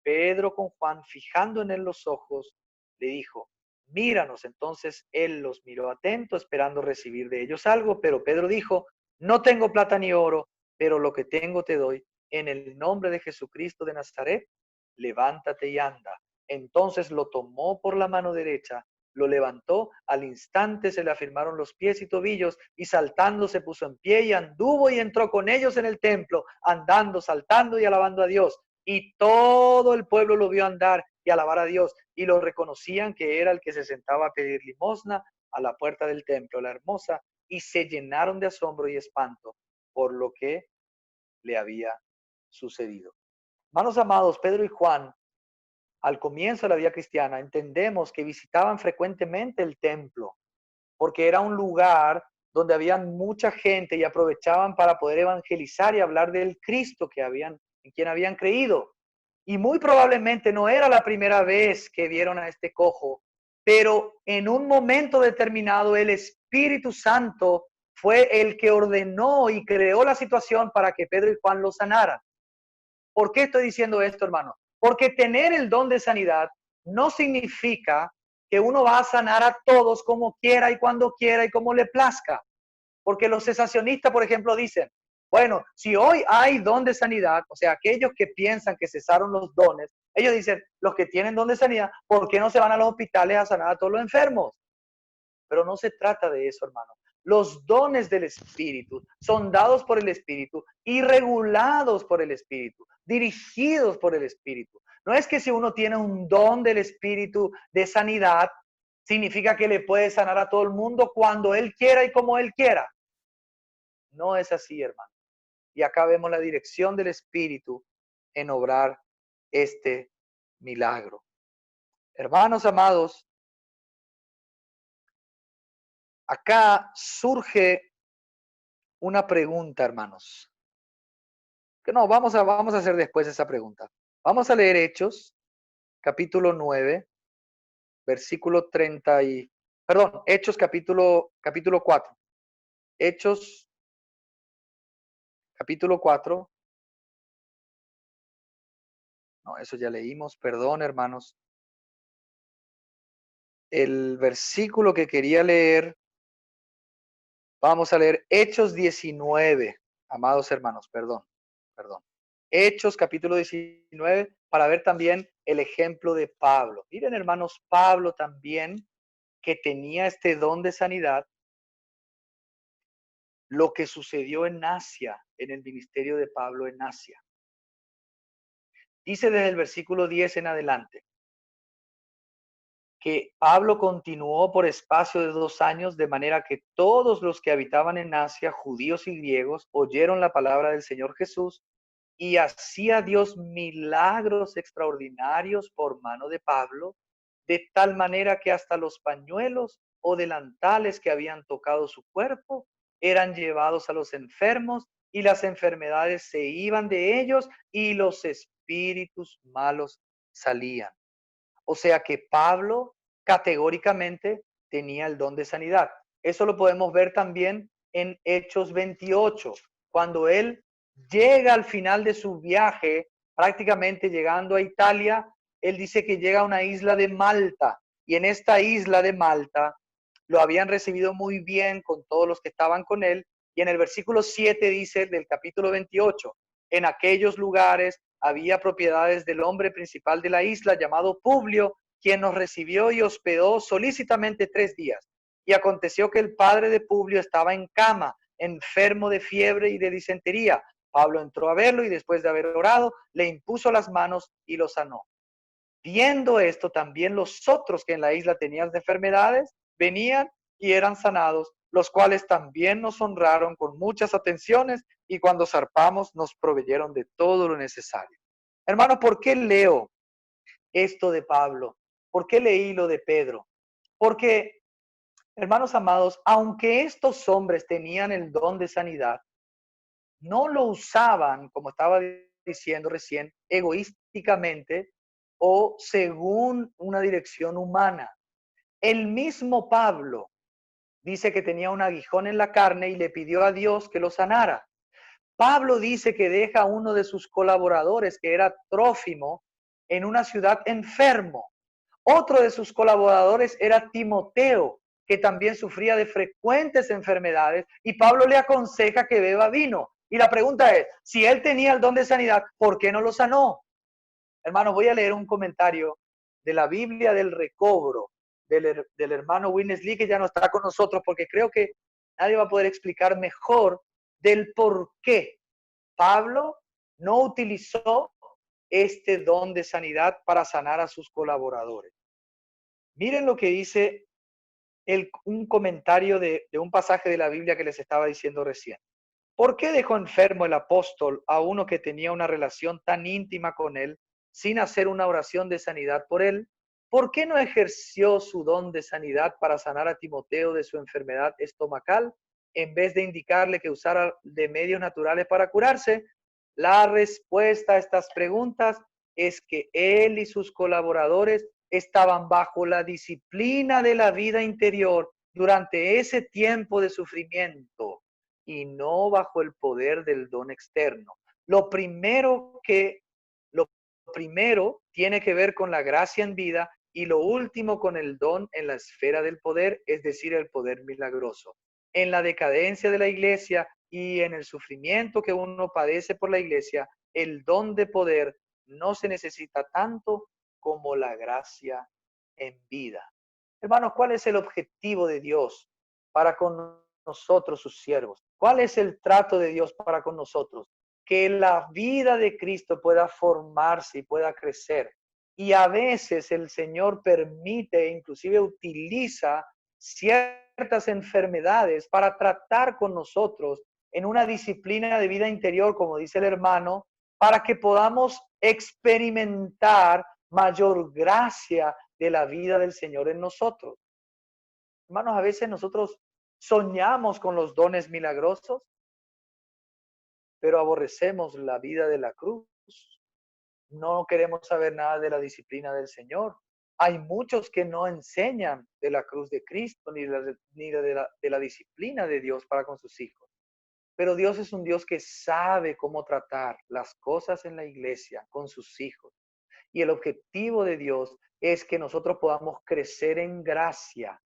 Pedro, con Juan fijando en él los ojos, le dijo: míranos. Entonces él los miró atento, esperando recibir de ellos algo, pero Pedro dijo: no tengo plata ni oro, pero lo que tengo te doy. En el nombre de Jesucristo de Nazaret, levántate y anda. Entonces lo tomó por la mano derecha, lo levantó, al instante se le afirmaron los pies y tobillos, y saltando se puso en pie y anduvo y entró con ellos en el templo, andando, saltando y alabando a Dios. Y todo el pueblo lo vio andar y alabar a Dios, y lo reconocían que era el que se sentaba a pedir limosna a la puerta del templo, la Hermosa, y se llenaron de asombro y espanto por lo que le había sucedido. Hermanos amados, Pedro y Juan, al comienzo de la vida cristiana, entendemos que visitaban frecuentemente el templo, porque era un lugar donde había mucha gente y aprovechaban para poder evangelizar y hablar del Cristo en quien habían creído. Y muy probablemente no era la primera vez que vieron a este cojo, pero en un momento determinado el Espíritu Santo fue el que ordenó y creó la situación para que Pedro y Juan lo sanaran. ¿Por qué estoy diciendo esto, hermano? Porque tener el don de sanidad no significa que uno va a sanar a todos como quiera y cuando quiera y como le plazca. Porque los cesacionistas, por ejemplo, dicen: bueno, si hoy hay don de sanidad, o sea, aquellos que piensan que cesaron los dones, ellos dicen: los que tienen don de sanidad, ¿por qué no se van a los hospitales a sanar a todos los enfermos? Pero no se trata de eso, hermano. Los dones del Espíritu son dados por el Espíritu y regulados por el Espíritu, dirigidos por el Espíritu. No es que si uno tiene un don del Espíritu de sanidad, significa que le puede sanar a todo el mundo cuando Él quiera y como Él quiera. No es así, hermano. Y acá vemos la dirección del Espíritu en obrar este milagro. Hermanos amados, acá surge una pregunta, hermanos. Que no, vamos a hacer después esa pregunta. Vamos a leer Hechos, capítulo 9, versículo 30 y... Perdón, Hechos capítulo 4. Hechos capítulo 4. No, eso ya leímos, perdón, hermanos. El versículo que quería leer, vamos a leer Hechos 19, amados hermanos, perdón. Hechos capítulo 19, para ver también el ejemplo de Pablo. Miren, hermanos, Pablo también, que tenía este don de sanidad, lo que sucedió en Asia, en el ministerio de Pablo en Asia. Dice desde el versículo 10 en adelante que Pablo continuó por espacio de 2 años, de manera que todos los que habitaban en Asia, judíos y griegos, oyeron la palabra del Señor Jesús, y hacía Dios milagros extraordinarios por mano de Pablo, de tal manera que hasta los pañuelos o delantales que habían tocado su cuerpo eran llevados a los enfermos y las enfermedades se iban de ellos y los espíritus malos salían. O sea que Pablo categóricamente tenía el don de sanidad. Eso lo podemos ver también en Hechos 28, cuando él llega al final de su viaje, prácticamente llegando a Italia, él dice que llega a una isla de Malta, y en esta isla de Malta lo habían recibido muy bien con todos los que estaban con él, y en el versículo 7 dice del capítulo 28, en aquellos lugares había propiedades del hombre principal de la isla llamado Publio, quien nos recibió y hospedó solícitamente 3 días. Y aconteció que el padre de Publio estaba en cama, enfermo de fiebre y de disentería. Pablo entró a verlo y después de haber orado, le impuso las manos y lo sanó. Viendo esto, también los otros que en la isla tenían enfermedades venían y eran sanados, los cuales también nos honraron con muchas atenciones y cuando zarpamos nos proveyeron de todo lo necesario. Hermano, ¿por qué leo esto de Pablo? ¿Por qué leí lo de Pedro? Porque, hermanos amados, aunque estos hombres tenían el don de sanidad, no lo usaban, como estaba diciendo recién, egoísticamente o según una dirección humana. El mismo Pablo dice que tenía un aguijón en la carne y le pidió a Dios que lo sanara. Pablo dice que deja a uno de sus colaboradores, que era Trófimo, en una ciudad enfermo. Otro de sus colaboradores era Timoteo, que también sufría de frecuentes enfermedades, y Pablo le aconseja que beba vino. Y la pregunta es, si él tenía el don de sanidad, ¿por qué no lo sanó? Hermanos, voy a leer un comentario de la Biblia del Recobro, del hermano Winnesley, que ya no está con nosotros, porque creo que nadie va a poder explicar mejor del por qué Pablo no utilizó este don de sanidad para sanar a sus colaboradores. Miren lo que dice un comentario de un pasaje de la Biblia que les estaba diciendo recién. ¿Por qué dejó enfermo el apóstol a uno que tenía una relación tan íntima con él sin hacer una oración de sanidad por él? ¿Por qué no ejerció su don de sanidad para sanar a Timoteo de su enfermedad estomacal en vez de indicarle que usara de medios naturales para curarse? La respuesta a estas preguntas es que él y sus colaboradores estaban bajo la disciplina de la vida interior durante ese tiempo de sufrimiento y no bajo el poder del don externo. Lo primero tiene que ver con la gracia en vida y lo último con el don en la esfera del poder, es decir, el poder milagroso. En la decadencia de la iglesia y en el sufrimiento que uno padece por la iglesia, el don de poder no se necesita tanto como la gracia en vida. Hermanos, ¿cuál es el objetivo de Dios para con nosotros, sus siervos? ¿Cuál es el trato de Dios para con nosotros? Que la vida de Cristo pueda formarse y pueda crecer. Y a veces el Señor permite, inclusive utiliza ciertas enfermedades para tratar con nosotros en una disciplina de vida interior, como dice el hermano, para que podamos experimentar mayor gracia de la vida del Señor en nosotros. Hermanos, a veces nosotros soñamos con los dones milagrosos, pero aborrecemos la vida de la cruz. No queremos saber nada de la disciplina del Señor. Hay muchos que no enseñan de la cruz de Cristo ni de la disciplina de Dios para con sus hijos. Pero Dios es un Dios que sabe cómo tratar las cosas en la iglesia con sus hijos. Y el objetivo de Dios es que nosotros podamos crecer en gracia.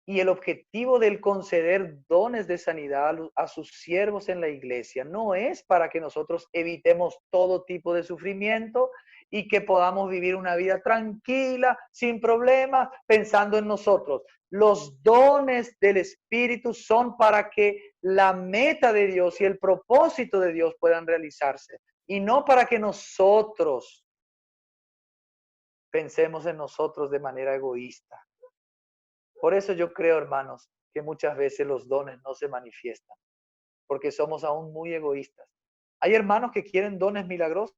Y el objetivo del conceder dones de sanidad a sus siervos en la iglesia no es para que nosotros evitemos todo tipo de sufrimiento y que podamos vivir una vida tranquila, sin problemas, pensando en nosotros. Los dones del Espíritu son para que la meta de Dios y el propósito de Dios puedan realizarse y no para que nosotros pensemos en nosotros de manera egoísta. Por eso yo creo, hermanos, que muchas veces los dones no se manifiestan, porque somos aún muy egoístas. Hay hermanos que quieren dones milagrosos,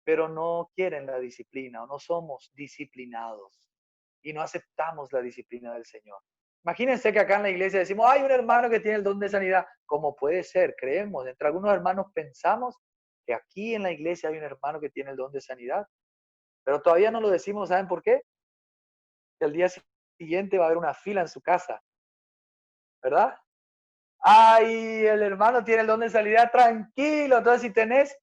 pero no quieren la disciplina o no somos disciplinados y no aceptamos la disciplina del Señor. Imagínense que acá en la iglesia decimos, hay un hermano que tiene el don de sanidad. ¿Cómo puede ser? Creemos, entre algunos hermanos pensamos que aquí en la iglesia hay un hermano que tiene el don de sanidad, pero todavía no lo decimos, ¿saben por qué? El día siguiente va a haber una fila en su casa, ¿verdad? Ay, el hermano tiene el don de sanidad, tranquilo. Entonces, si tenés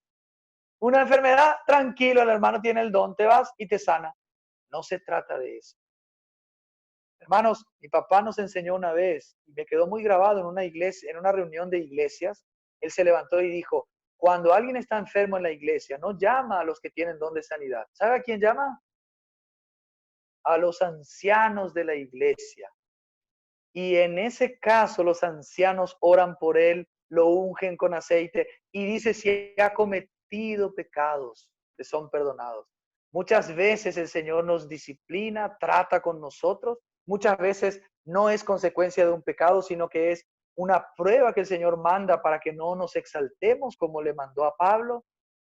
una enfermedad, tranquilo, el hermano tiene el don, te vas y te sana. No se trata de eso. Hermanos, mi papá nos enseñó una vez y me quedó muy grabado en una iglesia, en una reunión de iglesias. Él se levantó y dijo, cuando alguien está enfermo en la iglesia, no llama a los que tienen don de sanidad. ¿Sabe a quién llama? A los ancianos de la iglesia. Y en ese caso los ancianos oran por él, lo ungen con aceite y dice si ha cometido pecados, le son perdonados. Muchas veces el Señor nos disciplina, trata con nosotros. Muchas veces no es consecuencia de un pecado, sino que es una prueba que el Señor manda para que no nos exaltemos como le mandó a Pablo,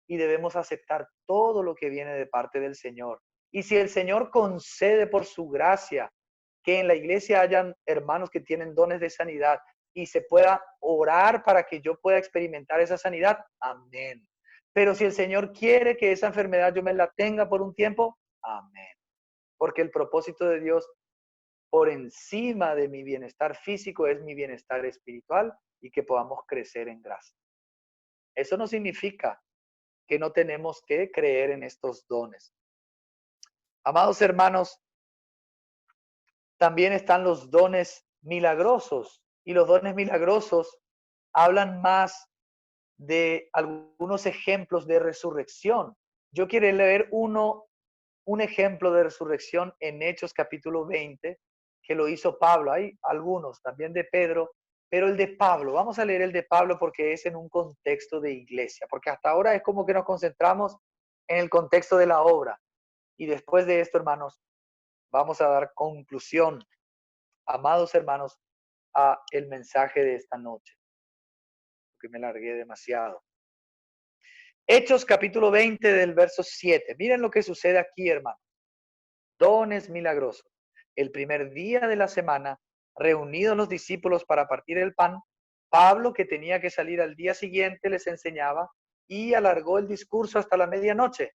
y debemos aceptar todo lo que viene de parte del Señor. Y si el Señor concede por su gracia que en la iglesia hayan hermanos que tienen dones de sanidad y se pueda orar para que yo pueda experimentar esa sanidad, amén. Pero si el Señor quiere que esa enfermedad yo me la tenga por un tiempo, amén. Porque el propósito de Dios por encima de mi bienestar físico es mi bienestar espiritual y que podamos crecer en gracia. Eso no significa que no tenemos que creer en estos dones. Amados hermanos, también están los dones milagrosos, y los dones milagrosos hablan más de algunos ejemplos de resurrección. Yo quiero leer un ejemplo de resurrección en Hechos capítulo 20, que lo hizo Pablo. Hay algunos también de Pedro, pero el de Pablo, vamos a leer el de Pablo porque es en un contexto de iglesia, porque hasta ahora es como que nos concentramos en el contexto de la obra. Y después de esto, hermanos, vamos a dar conclusión, amados hermanos, a el mensaje de esta noche, porque me largué demasiado. Hechos capítulo 20 del verso 7. Miren lo que sucede aquí, hermanos. Dones milagrosos. El primer día de la semana, reunidos los discípulos para partir el pan, Pablo, que tenía que salir al día siguiente, les enseñaba y alargó el discurso hasta la medianoche.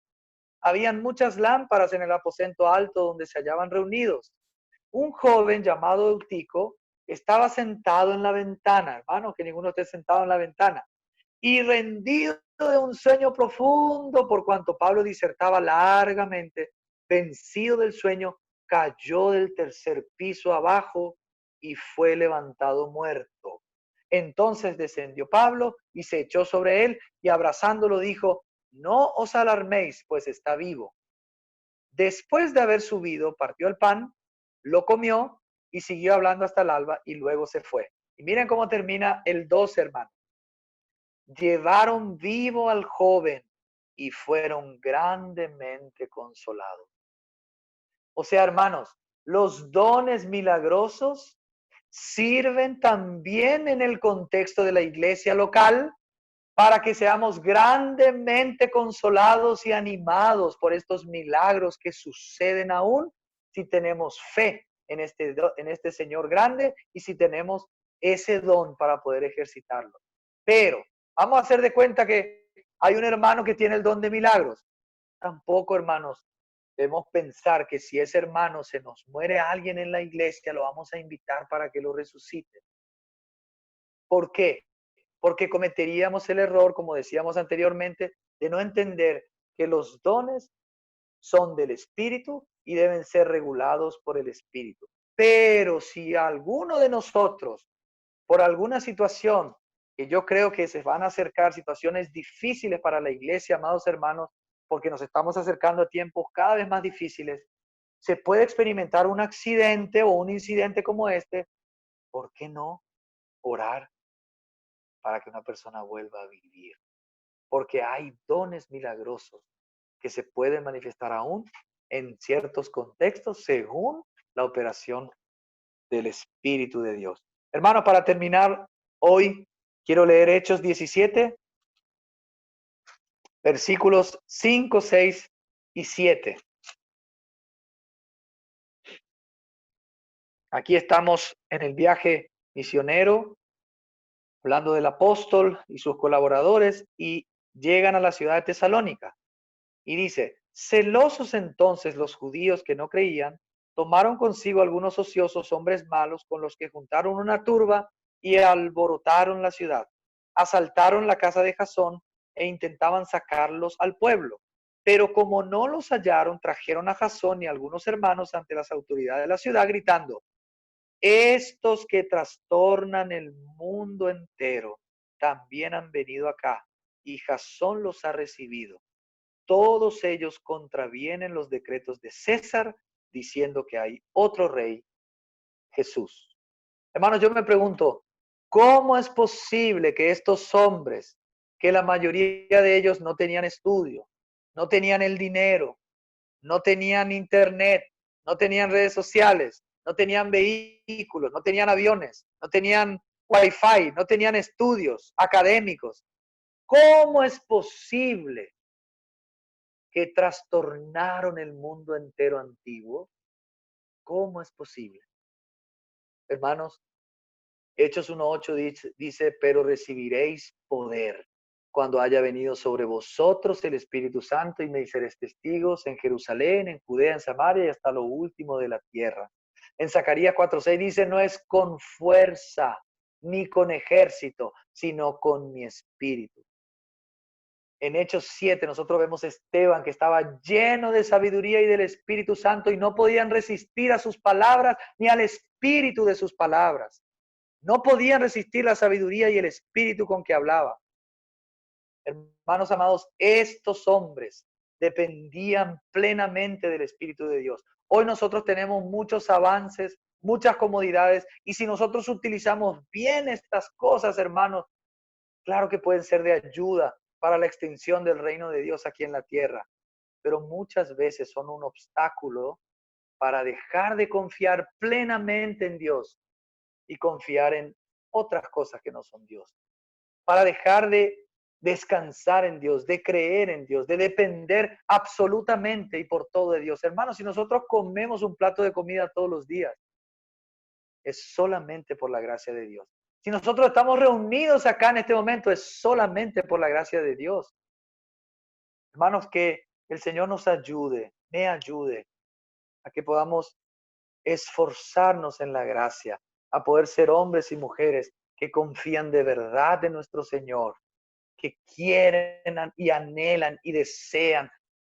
Habían muchas lámparas en el aposento alto donde se hallaban reunidos. Un joven llamado Eutico estaba sentado en la ventana, hermano, que ninguno esté sentado en la ventana, y rendido de un sueño profundo, por cuanto Pablo disertaba largamente, vencido del sueño, cayó del tercer piso abajo y fue levantado muerto. Entonces descendió Pablo y se echó sobre él y abrazándolo dijo, no os alarméis, pues está vivo. Después de haber subido, partió el pan, lo comió y siguió hablando hasta el alba y luego se fue. Y miren cómo termina el 2, hermanos. Llevaron vivo al joven y fueron grandemente consolados. O sea, hermanos, los dones milagrosos sirven también en el contexto de la iglesia local para que seamos grandemente consolados y animados por estos milagros que suceden aún si tenemos fe en este Señor grande y si tenemos ese don para poder ejercitarlo. Pero vamos a hacer de cuenta que hay un hermano que tiene el don de milagros. Tampoco, hermanos, debemos pensar que si ese hermano se nos muere alguien en la iglesia, lo vamos a invitar para que lo resucite. ¿Por qué? Porque cometeríamos el error, como decíamos anteriormente, de no entender que los dones son del Espíritu y deben ser regulados por el Espíritu. Pero si alguno de nosotros, por alguna situación, que yo creo que se van a acercar situaciones difíciles para la iglesia, amados hermanos, porque nos estamos acercando a tiempos cada vez más difíciles, se puede experimentar un accidente o un incidente como este, ¿por qué no orar para que una persona vuelva a vivir? Porque hay dones milagrosos que se pueden manifestar aún en ciertos contextos según la operación del Espíritu de Dios. Hermanos, para terminar hoy, Quiero leer Hechos 17, versículos 5, 6 y 7. Aquí estamos en el viaje misionero, hablando del apóstol y sus colaboradores, y llegan a la ciudad de Tesalónica. Y dice, celosos entonces los judíos que no creían, tomaron consigo algunos ociosos hombres malos con los que juntaron una turba y alborotaron la ciudad. Asaltaron la casa de Jasón e intentaban sacarlos al pueblo. Pero como no los hallaron, trajeron a Jasón y a algunos hermanos ante las autoridades de la ciudad, gritando, estos que trastornan el mundo entero también han venido acá, y Jasón los ha recibido. Todos ellos contravienen los decretos de César, diciendo que hay otro rey, Jesús. Hermanos, yo me pregunto, ¿cómo es posible que estos hombres, que la mayoría de ellos no tenían estudio, no tenían el dinero, no tenían internet, no tenían redes sociales, no tenían vehículos, no tenían aviones, no tenían wifi, no tenían estudios académicos? ¿Cómo es posible que trastornaron el mundo entero antiguo? ¿Cómo es posible? Hermanos, Hechos 1:8 dice, pero recibiréis poder cuando haya venido sobre vosotros el Espíritu Santo y me seréis testigos en Jerusalén, en Judea, en Samaria y hasta lo último de la tierra. En Zacarías 4:6 dice, no es con fuerza ni con ejército, sino con mi espíritu. En Hechos 7 nosotros vemos a Esteban que estaba lleno de sabiduría y del Espíritu Santo y no podían resistir a sus palabras ni al espíritu de sus palabras. No podían resistir la sabiduría y el espíritu con que hablaba. Hermanos amados, estos hombres dependían plenamente del Espíritu de Dios. Hoy nosotros tenemos muchos avances, muchas comodidades, y si nosotros utilizamos bien estas cosas, hermanos, claro que pueden ser de ayuda para la extensión del reino de Dios aquí en la tierra, pero muchas veces son un obstáculo para dejar de confiar plenamente en Dios y confiar en otras cosas que no son Dios, para dejar de descansar en Dios, de creer en Dios, de depender absolutamente y por todo de Dios. Hermanos, si nosotros comemos un plato de comida todos los días, es solamente por la gracia de Dios. Si nosotros estamos reunidos acá en este momento, es solamente por la gracia de Dios. Hermanos, que el Señor nos ayude, me ayude a que podamos esforzarnos en la gracia, a poder ser hombres y mujeres que confían de verdad en nuestro Señor, que quieren y anhelan y desean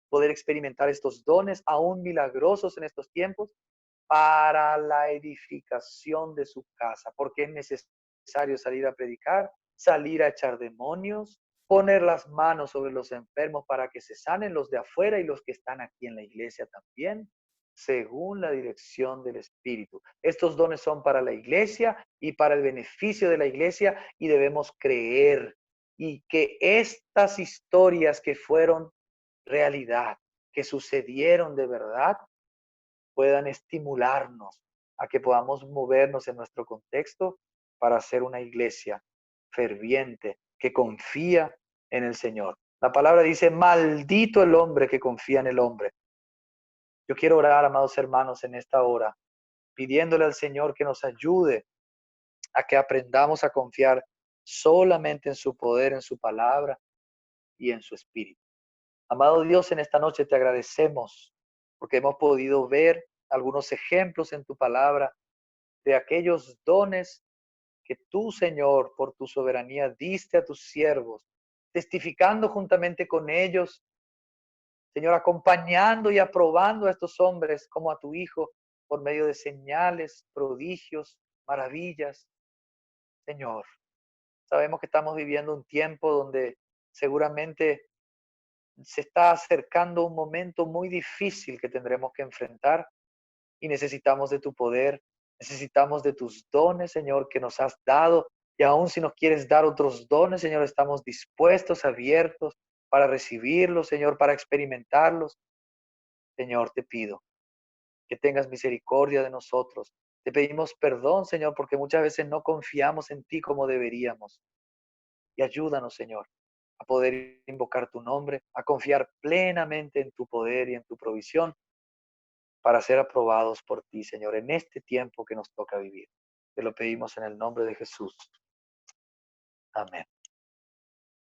poder experimentar estos dones aún milagrosos en estos tiempos para la edificación de su casa, porque es necesario salir a predicar, salir a echar demonios, poner las manos sobre los enfermos para que se sanen los de afuera y los que están aquí en la iglesia también, según la dirección del Espíritu. Estos dones son para la iglesia y para el beneficio de la iglesia y debemos creer y que estas historias que fueron realidad, que sucedieron de verdad, puedan estimularnos a que podamos movernos en nuestro contexto para ser una iglesia ferviente que confía en el Señor. La palabra dice, maldito el hombre que confía en el hombre. Yo quiero orar, amados hermanos, en esta hora, pidiéndole al Señor que nos ayude a que aprendamos a confiar solamente en su poder, en su palabra y en su espíritu. Amado Dios, en esta noche te agradecemos porque hemos podido ver algunos ejemplos en tu palabra de aquellos dones que tú, Señor, por tu soberanía diste a tus siervos, testificando juntamente con ellos, Señor, acompañando y aprobando a estos hombres como a tu Hijo por medio de señales, prodigios, maravillas. Señor, sabemos que estamos viviendo un tiempo donde seguramente se está acercando un momento muy difícil que tendremos que enfrentar y necesitamos de tu poder, necesitamos de tus dones, Señor, que nos has dado. Y aún si nos quieres dar otros dones, Señor, estamos dispuestos, abiertos para recibirlos, Señor, para experimentarlos. Señor, te pido que tengas misericordia de nosotros. Te pedimos perdón, Señor, porque muchas veces no confiamos en ti como deberíamos. y ayúdanos, Señor, a poder invocar tu nombre, a confiar plenamente en tu poder y en tu provisión para ser aprobados por ti, Señor, en este tiempo que nos toca vivir. Te lo pedimos en el nombre de Jesús. Amén.